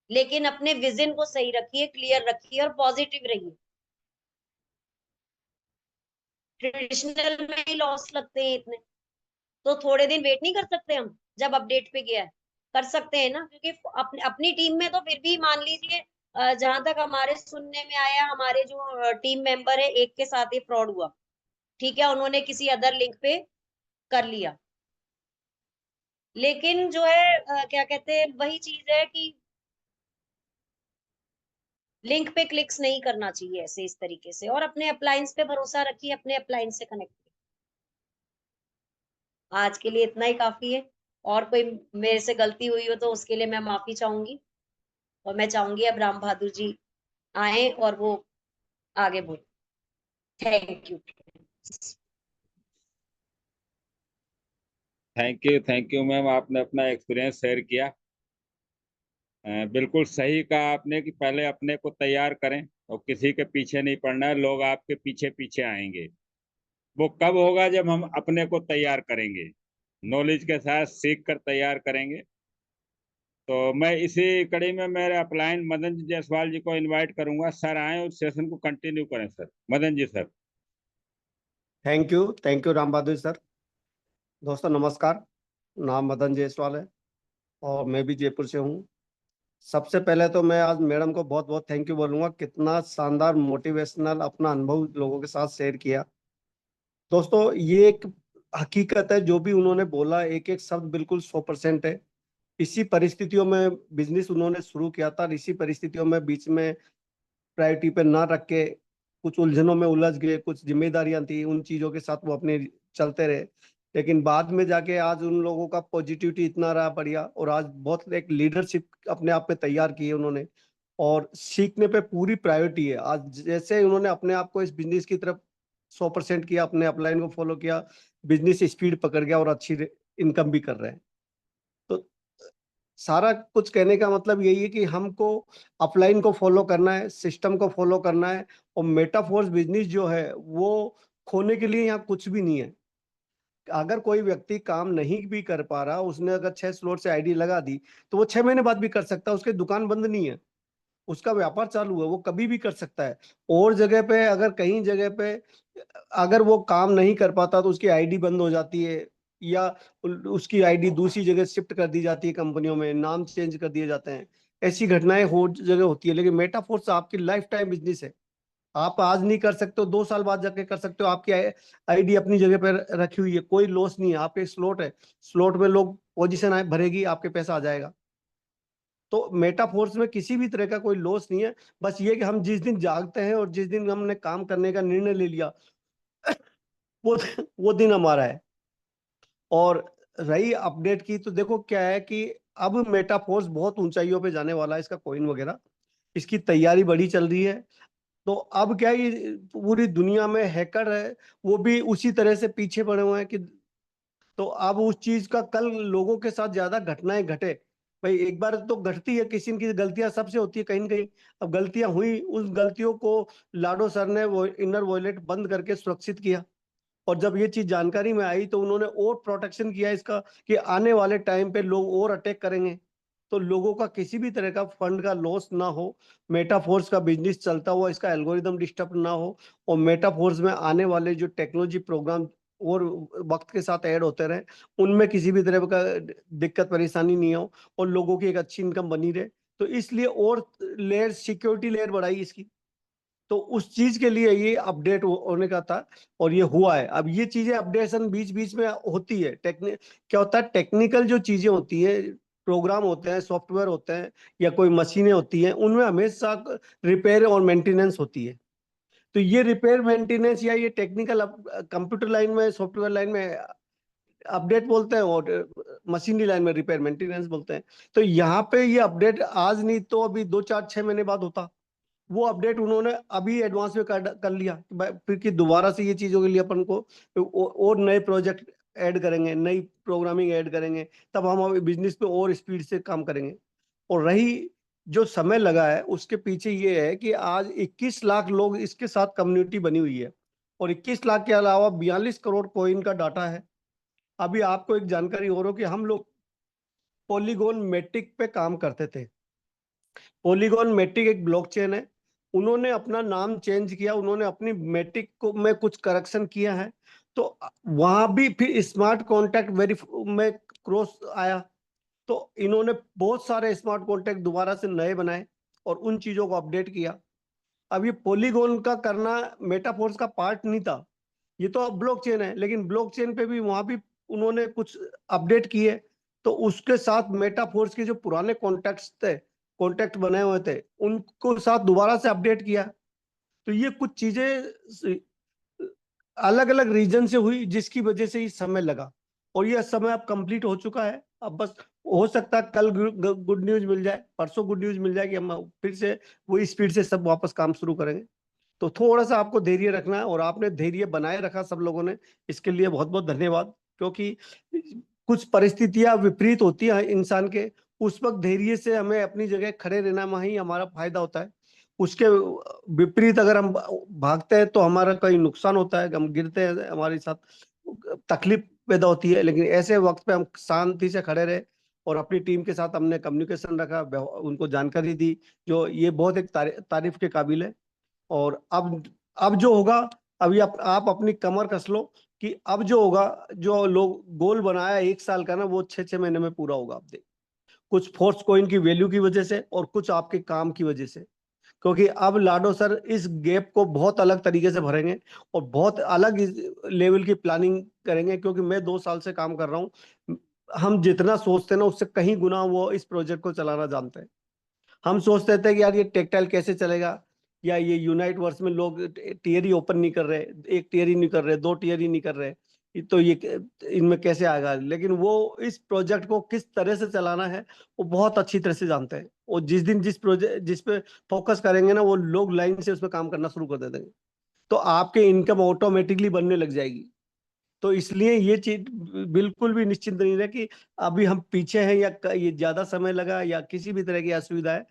लेकिन अपने विजन को सही रखिए, क्लियर रखिए और पॉजिटिव रहिए। ट्रेडिशनल में ही लॉस लगते हैं इतने, तो थोड़े दिन वेट नहीं कर सकते हम? जब अपडेट पे गया है कर सकते हैं ना, क्योंकि अपनी अपनी टीम में तो फिर भी मान लीजिए, जहां तक हमारे सुनने में आया, हमारे जो टीम मेंबर है एक के साथ ही फ्रॉड हुआ। ठीक है, उन्होंने किसी अदर लिंक पे कर लिया, लेकिन जो है क्या कहते हैं, वही चीज है कि लिंक पे क्लिक्स नहीं करना चाहिए ऐसे इस तरीके से, और अपने अप्लायंस पे भरोसा रखिए, अपने अप्लायंस से कनेक्ट। आज के लिए इतना ही काफी है, और कोई मेरे से गलती हुई हो तो उसके लिए मैं माफी चाहूंगी, और मैं चाहूंगी अब राम बहादुर जी आए और वो आगे बोले। Thank you. Thank you ma'am, आपने अपना एक्सपीरियंस शेयर किया। बिल्कुल सही कहा आपने कि पहले अपने को तैयार करें और किसी के पीछे नहीं पड़ना है, लोग आपके पीछे पीछे आएंगे। वो कब होगा? जब हम अपने को तैयार करेंगे, नॉलेज के साथ सीख कर तैयार करेंगे। तो मैं इसी कड़ी में मेरे अपलाइन मदन जी जायसवाल जी को इनवाइट करूंगा, सर आए और सेशन को कंटिन्यू करें। Sir Madan ji, sir. Thank you Ram Bahadur sir. दोस्तों नमस्कार, नाम मदन जायसवाल है और मैं भी जयपुर से हूँ। सबसे पहले तो मैं आज मैडम को बहुत बहुत थैंक यू बोलूंगा, कितना शानदार मोटिवेशनल अपना अनुभव लोगों के साथ शेयर किया। दोस्तों ये एक हकीकत है, जो भी उन्होंने बोला एक एक शब्द बिल्कुल 100% है। इसी परिस्थितियों में बिजनेस उन्होंने शुरू किया था और इसी परिस्थितियों में बीच में प्रायोरिटी पे ना रख के कुछ उलझनों में उलझ गए, कुछ जिम्मेदारियां थी, उन चीजों के साथ वो अपने चलते रहे। लेकिन बाद में जाके आज उन लोगों का पॉजिटिविटी इतना रहा बढ़िया, और आज बहुत एक लीडरशिप अपने आप में तैयार की है उन्होंने, और सीखने पे पूरी प्रायोरिटी है। आज जैसे उन्होंने अपने आप को इस बिजनेस की तरफ 100% किया, अपने अपलाइन को फॉलो किया, बिजनेस स्पीड पकड़ गया और अच्छी इनकम भी कर रहे हैं। तो सारा कुछ कहने का मतलब यही है कि हमको अपलाइन को फॉलो करना है, सिस्टम को फॉलो करना है, और मेटाफोर्स बिजनेस जो है वो खोने के लिए यहाँ कुछ भी नहीं है। अगर कोई व्यक्ति काम नहीं भी कर पा रहा, उसने अगर 6 स्लॉट से आईडी लगा दी तो वो 6 महीने बाद भी कर सकता है, उसकी दुकान बंद नहीं है, उसका व्यापार चालू है, वो कभी भी कर सकता है। और जगह पे अगर कहीं जगह पे अगर वो काम नहीं कर पाता तो उसकी आईडी बंद हो जाती है, या उसकी आईडी दूसरी जगह शिफ्ट कर दी जाती है, कंपनियों में नाम चेंज कर दिए जाते हैं। ऐसी घटनाएं हो जगह होती है, लेकिन मेटाफोर्स आपकी लाइफ टाइम बिजनेस है। आप आज नहीं कर सकते हो, 2 साल बाद जाके कर सकते हो। आपकी आईडी अपनी जगह पर रखी हुई है, कोई लॉस नहीं है। आपके स्लॉट है, स्लॉट में लोग पोजीशन आए भरेगी, आपके पैसा आ जाएगा। तो मेटाफोर्स में किसी भी तरह का कोई लॉस नहीं है। बस ये कि हम जिस दिन जागते हैं और जिस दिन हमने काम करने का निर्णय ले लिया वो वो दिन हमारा है। और रही अपडेट की, तो देखो क्या है कि अब मेटाफोर्स बहुत ऊंचाइयों पे जाने वाला है, इसका कॉइन वगैरह, इसकी तैयारी बड़ी चल रही है। तो अब क्या है, ये पूरी दुनिया में हैकर है, वो भी उसी तरह से पीछे पड़े हुए हैं कि, तो अब उस चीज का कल लोगों के साथ ज्यादा घटनाएं घटे। भाई एक बार तो घटती है, किसी न किसी गलतियां सबसे होती है कहीं न कहीं। अब गलतियां हुई, उस गलतियों को लाडो सर ने वो इनर वॉयलेट बंद करके सुरक्षित किया, और जब ये चीज जानकारी में आई तो उन्होंने और प्रोटेक्शन किया इसका कि आने वाले टाइम पे लोग और अटैक करेंगे, तो लोगों का किसी भी तरह का फंड का लॉस ना हो, मेटाफोर्स का बिजनेस चलता हुआ इसका एल्गोरिदम डिस्टर्ब ना हो, और मेटाफोर्स में आने वाले जो टेक्नोलॉजी प्रोग्राम और वक्त के साथ ऐड होते रहे, उनमें किसी भी तरह का दिक्कत परेशानी नहीं हो और लोगों की एक अच्छी इनकम बनी रहे। तो इसलिए और लेयर, सिक्योरिटी लेयर बढ़ाई इसकी। तो उस चीज के लिए ये अपडेट होने का था और ये हुआ है। अब ये चीजें अपडेशन बीच बीच में होती है। क्या होता है, टेक्निकल जो चीजें होती है, प्रोग्राम होते हैं, सॉफ्टवेयर होते हैं या कोई मशीनें होती हैं, उनमें हमेशा रिपेयर और मेंटेनेंस होती है। तो ये रिपेयर मेंटेनेंस या ये टेक्निकल कंप्यूटर लाइन में, सॉफ्टवेयर लाइन में अपडेट बोलते हैं और मशीनरी लाइन में रिपेयर मेंटेनेंस बोलते हैं। तो यहाँ पे ये अपडेट आज नहीं तो अभी 2 4 6 महीने बाद होता। वो अपडेट उन्होंने अभी एडवांस में कर लिया, फिर कि दोबारा से ये चीजों के लिए अपन को और नए प्रोजेक्ट ऐड करेंगे, नई प्रोग्रामिंग ऐड करेंगे, तब हम बिजनेस पे और स्पीड से काम करेंगे। और रही जो समय लगा है उसके पीछे ये है कि आज 21 लाख लोग इसके साथ कम्युनिटी बनी हुई है और 21 लाख के अलावा 42 करोड़ कॉइन का डाटा है। अभी आपको एक जानकारी और हो कि हम लोग पॉलीगॉन मेट्रिक पे काम करते थे। पॉलीगॉन मेट्रिक एक ब्लॉकचेन है, उन्होंने अपना नाम चेंज किया, उन्होंने अपनी मेट्रिक को में कुछ करेक्शन किया है, तो वहां भी फिर स्मार्ट कॉन्टैक्ट में क्रॉस आया, तो इन्होंने बहुत सारे स्मार्ट कॉन्टैक्ट दोबारा से नए बनाए और उन चीजों को अपडेट किया। अब ये पॉलीगॉन का करना मेटाफोर्स का पार्ट नहीं था, ये तो अब ब्लॉकचेन है, लेकिन ब्लॉकचेन पे भी वहां भी उन्होंने कुछ अपडेट किए, तो उसके साथ मेटाफोर्स के जो पुराने कॉन्टैक्ट्स थे, कॉन्टैक्ट बने हुए थे, उनको साथ दोबारा से अपडेट किया। तो ये कुछ चीजें अलग अलग रीजन से हुई जिसकी वजह से ये समय लगा और ये समय अब कंप्लीट हो चुका है। अब बस हो सकता है कल गुड न्यूज मिल जाए, परसों गुड न्यूज मिल जाए कि हम फिर से वही स्पीड से सब वापस काम शुरू करेंगे। तो थोड़ा सा आपको धैर्य रखना है और आपने धैर्य बनाए रखा सब लोगों ने, इसके लिए बहुत बहुत धन्यवाद। क्योंकि कुछ परिस्थितियां विपरीत होती हैं इंसान के, उस वक्त धैर्य से हमें अपनी जगह खड़े रहना में ही हमारा फायदा होता है। उसके विपरीत अगर हम भागते हैं तो हमारा कहीं नुकसान होता है, हम गिरते हैं, हमारे साथ तकलीफ पैदा होती है। लेकिन ऐसे वक्त पे हम शांति से खड़े रहे और अपनी टीम के साथ हमने कम्युनिकेशन रखा, उनको जानकारी दी, जो ये बहुत एक तारीफ के काबिल है। और अब जो होगा, अभी आप अपनी कमर कस लो कि अब जो होगा, जो लोग गोल बनाया 1 साल का ना, वो 6 6 महीने में पूरा होगा। आप देख, कुछ फोर्स कॉइन की वैल्यू की वजह से और कुछ आपके काम की वजह से, क्योंकि अब लाडो सर इस गैप को बहुत अलग तरीके से भरेंगे और बहुत अलग लेवल की प्लानिंग करेंगे। क्योंकि मैं 2 साल से काम कर रहा हूँ, हम जितना सोचते हैं ना उससे कहीं गुना वो इस प्रोजेक्ट को चलाना जानते हैं। हम सोचते थे कि यार ये टेक्टाइल कैसे चलेगा, या ये यूनाइट वर्स में लोग टियर ही ओपन नहीं कर रहे, 1 टियर ही नहीं कर रहे, 2 टियर ही नहीं कर रहे, तो ये इनमें कैसे आएगा। लेकिन वो इस प्रोजेक्ट को किस तरह से चलाना है वो बहुत अच्छी तरह से जानते हैं, और जिस दिन जिस पे फोकस करेंगे ना, वो लोग लाइन से उस पर काम करना शुरू कर देंगे, तो आपके इनकम ऑटोमेटिकली बनने लग जाएगी। तो इसलिए ये चीज बिल्कुल भी निश्चिंत नहीं रहे कि अभी हम पीछे हैं या ये ज्यादा समय लगा या किसी भी तरह की असुविधा है,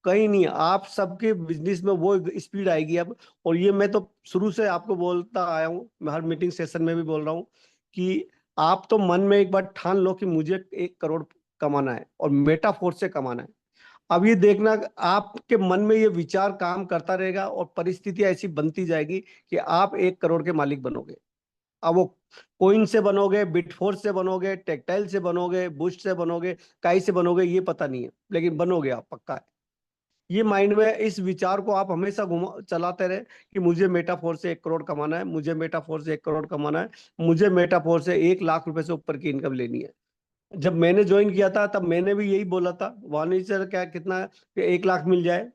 कहीं नहीं। आप सबके बिजनेस में वो स्पीड आएगी अब। और ये मैं तो शुरू से आपको बोलता आया हूँ, मैं हर मीटिंग सेशन में भी बोल रहा हूँ कि आप तो मन में एक बार ठान लो कि मुझे 1 करोड़ कमाना है और मेटाफोर से कमाना है। अब ये देखना, आपके मन में ये विचार काम करता रहेगा और परिस्थितियां ऐसी बनती जाएगी कि आप 1 करोड़ के मालिक बनोगे। अब वो कोइन से बनोगे, बिटफोर्स से बनोगे, टेक्टाइल से बनोगे, बूस्ट से बनोगे, काई से बनोगे, ये पता नहीं है, लेकिन बनोगे आप, पक्का है। ये माइंड में इस विचार को आप हमेशा चलाते रहे कि मुझे मेटाफोर से 1 करोड़ कमाना है, मुझे मेटाफोर से 1 करोड़ कमाना है, मुझे मेटाफोर से 1 लाख रुपए से ऊपर की इनकम लेनी है। जब मैंने ज्वाइन किया था तब मैंने भी यही बोला था, वानी सर क्या कितना 1 लाख मिल जाए।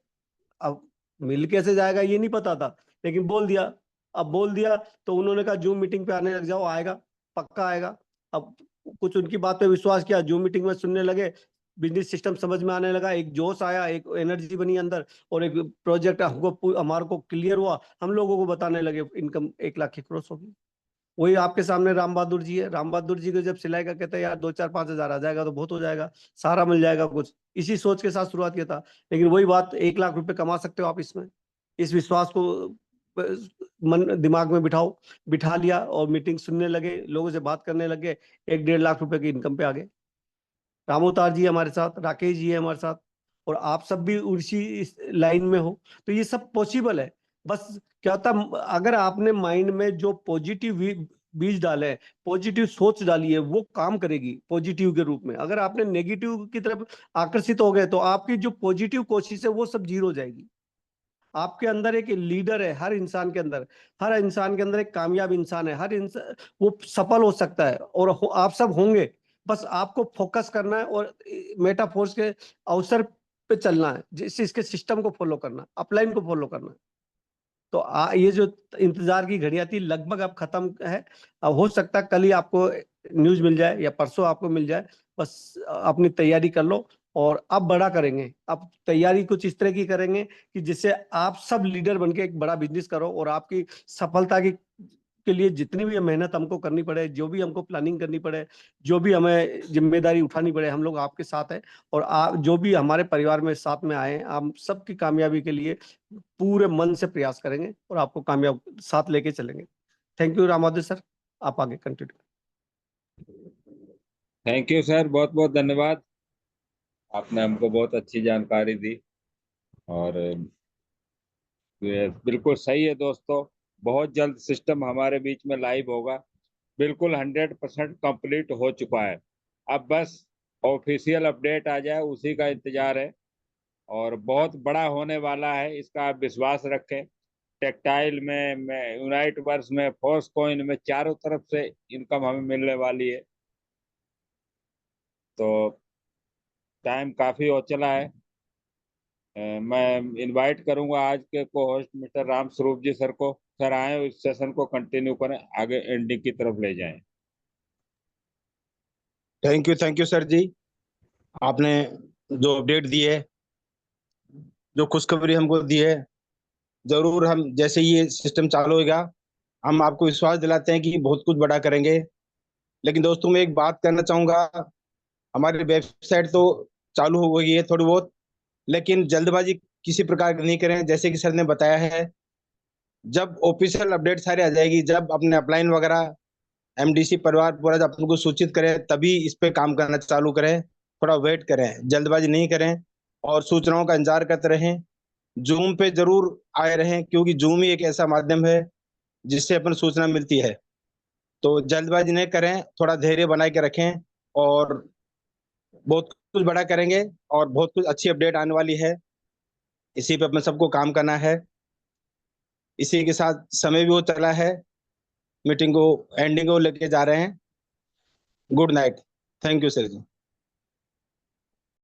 अब मिल कैसे जाएगा ये नहीं पता था, लेकिन बोल दिया। अब बोल दिया तो उन्होंने कहा जूम मीटिंग पे आने लग जाओ, आएगा, पक्का आएगा। अब कुछ उनकी बात पे विश्वास किया, जूम मीटिंग में सुनने लगे, बिजनेस सिस्टम समझ में आने लगा, एक जोश आया, एक एनर्जी बनी अंदर, और एक प्रोजेक्ट हमारे को क्लियर हुआ। हम लोगों को बताने लगे इनकम 1 लाख की क्रॉस होगी। वही आपके सामने राम बहादुर जी है, राम बहादुर जी को जब सिलाई का कहते हैं यार 2 4 5 हजार आ जाएगा तो बहुत हो जाएगा, सारा मिल जाएगा कुछ, इसी सोच के साथ शुरुआत किया था। लेकिन वही बात, 1 लाख रुपए कमा सकते हो आप इसमें, इस विश्वास को मन दिमाग में बिठा लिया और मीटिंग सुनने लगे, लोगों से बात करने लगे, 1-1.5 लाख रुपए की इनकम पे आ गए। रामोतार जी हमारे साथ, राकेश जी है हमारे साथ, और आप सब भी उसी इस लाइन में हो, तो ये सब पॉसिबल है। बस क्या होता, अगर आपने माइंड में जो पॉजिटिव बीज डाले, पॉजिटिव सोच डाली है, वो काम करेगी पॉजिटिव के रूप में। अगर आपने नेगेटिव की तरफ आकर्षित हो गए तो आपकी जो पॉजिटिव कोशिश है वो सब जीरो हो जाएगी। आपके अंदर एक लीडर है, हर इंसान के अंदर एक कामयाब इंसान है, हर इंसान वो सफल हो सकता है, और आप सब होंगे। बस आपको फोकस करना है और मेटाफोर्स के अवसर पे चलना है, जिस इसके सिस्टम को फॉलो करना, अपलाइन को फॉलो करना है। तो ये जो इंतजार की घड़ियां थी लगभग अब खत्म है। अब हो सकता है कल ही आपको न्यूज मिल जाए या परसों आपको मिल जाए। बस अपनी तैयारी कर लो, और अब बड़ा करेंगे। अब तैयारी कुछ इस तरह की करेंगे कि जिससे आप सब लीडर बनके एक बड़ा बिजनेस करो, और आपकी सफलता की के लिए जितनी भी मेहनत हमको करनी पड़े, जो भी हमको प्लानिंग करनी पड़े, जो भी हमें जिम्मेदारी उठानी पड़े, हम लोग आपके साथ हैं। और आप जो भी हमारे परिवार में साथ में आए, हम सबकी कामयाबी के लिए पूरे मन से प्रयास करेंगे और आपको कामयाब साथ लेके चलेंगे। थैंक यू रामाधव सर, आप आगे कंटिन्यू। थैंक यू सर, बहुत बहुत धन्यवाद। आपने हमको बहुत अच्छी जानकारी दी, और ये बिल्कुल सही है दोस्तों। बहुत जल्द सिस्टम हमारे बीच में लाइव होगा, बिल्कुल 100% कंप्लीट हो चुका है। अब बस ऑफिशियल अपडेट आ जाए, उसी का इंतजार है, और बहुत बड़ा होने वाला है, इसका आप विश्वास रखें। टेक्सटाइल में यूनाइट वर्स में, फोर्स कॉइन में, चारों तरफ से इनकम हमें मिलने वाली है। तो टाइम काफी हो चला है। मैं इनवाइट करूंगा आज के को होस्ट मिस्टर राम स्वरूप जी सर को। सर आए, इस सेशन को कंटिन्यू करें, आगे एंडिंग की तरफ ले जाएं। थैंक यू सर जी। आपने जो अपडेट दी है, जो खुशखबरी हमको दी है, जरूर हम जैसे ही ये सिस्टम चालू होगा, हम आपको विश्वास दिलाते हैं कि बहुत कुछ बड़ा करेंगे। लेकिन दोस्तों मैं एक बात कहना चाहूंगा, हमारी वेबसाइट तो चालू हो गई है थोड़ी बहुत, लेकिन जल्दबाजी किसी प्रकार की नहीं करें। जैसे कि सर ने बताया है, जब ऑफिशियल अपडेट सारी आ जाएगी, जब अपने अपलाइन वगैरह एमडीसी परिवार पूरा जब अपन को सूचित करें, तभी इस पे काम करना चालू करें। थोड़ा वेट करें, जल्दबाजी नहीं करें, और सूचनाओं का इंतजार करते रहें। जूम पे जरूर आए रहें, क्योंकि जूम ही एक ऐसा माध्यम है जिससे अपन सूचना मिलती है। तो जल्दबाजी नहीं करें, थोड़ा धैर्य बना के रखें, और बहुत कुछ बड़ा करेंगे, और बहुत कुछ अच्छी अपडेट आने वाली है। इसी पे अपने सबको काम करना है। इसी के साथ समय भी हो चला है, मीटिंग को एंडिंग को लेके जा रहे हैं। Good night. Thank you sir ji.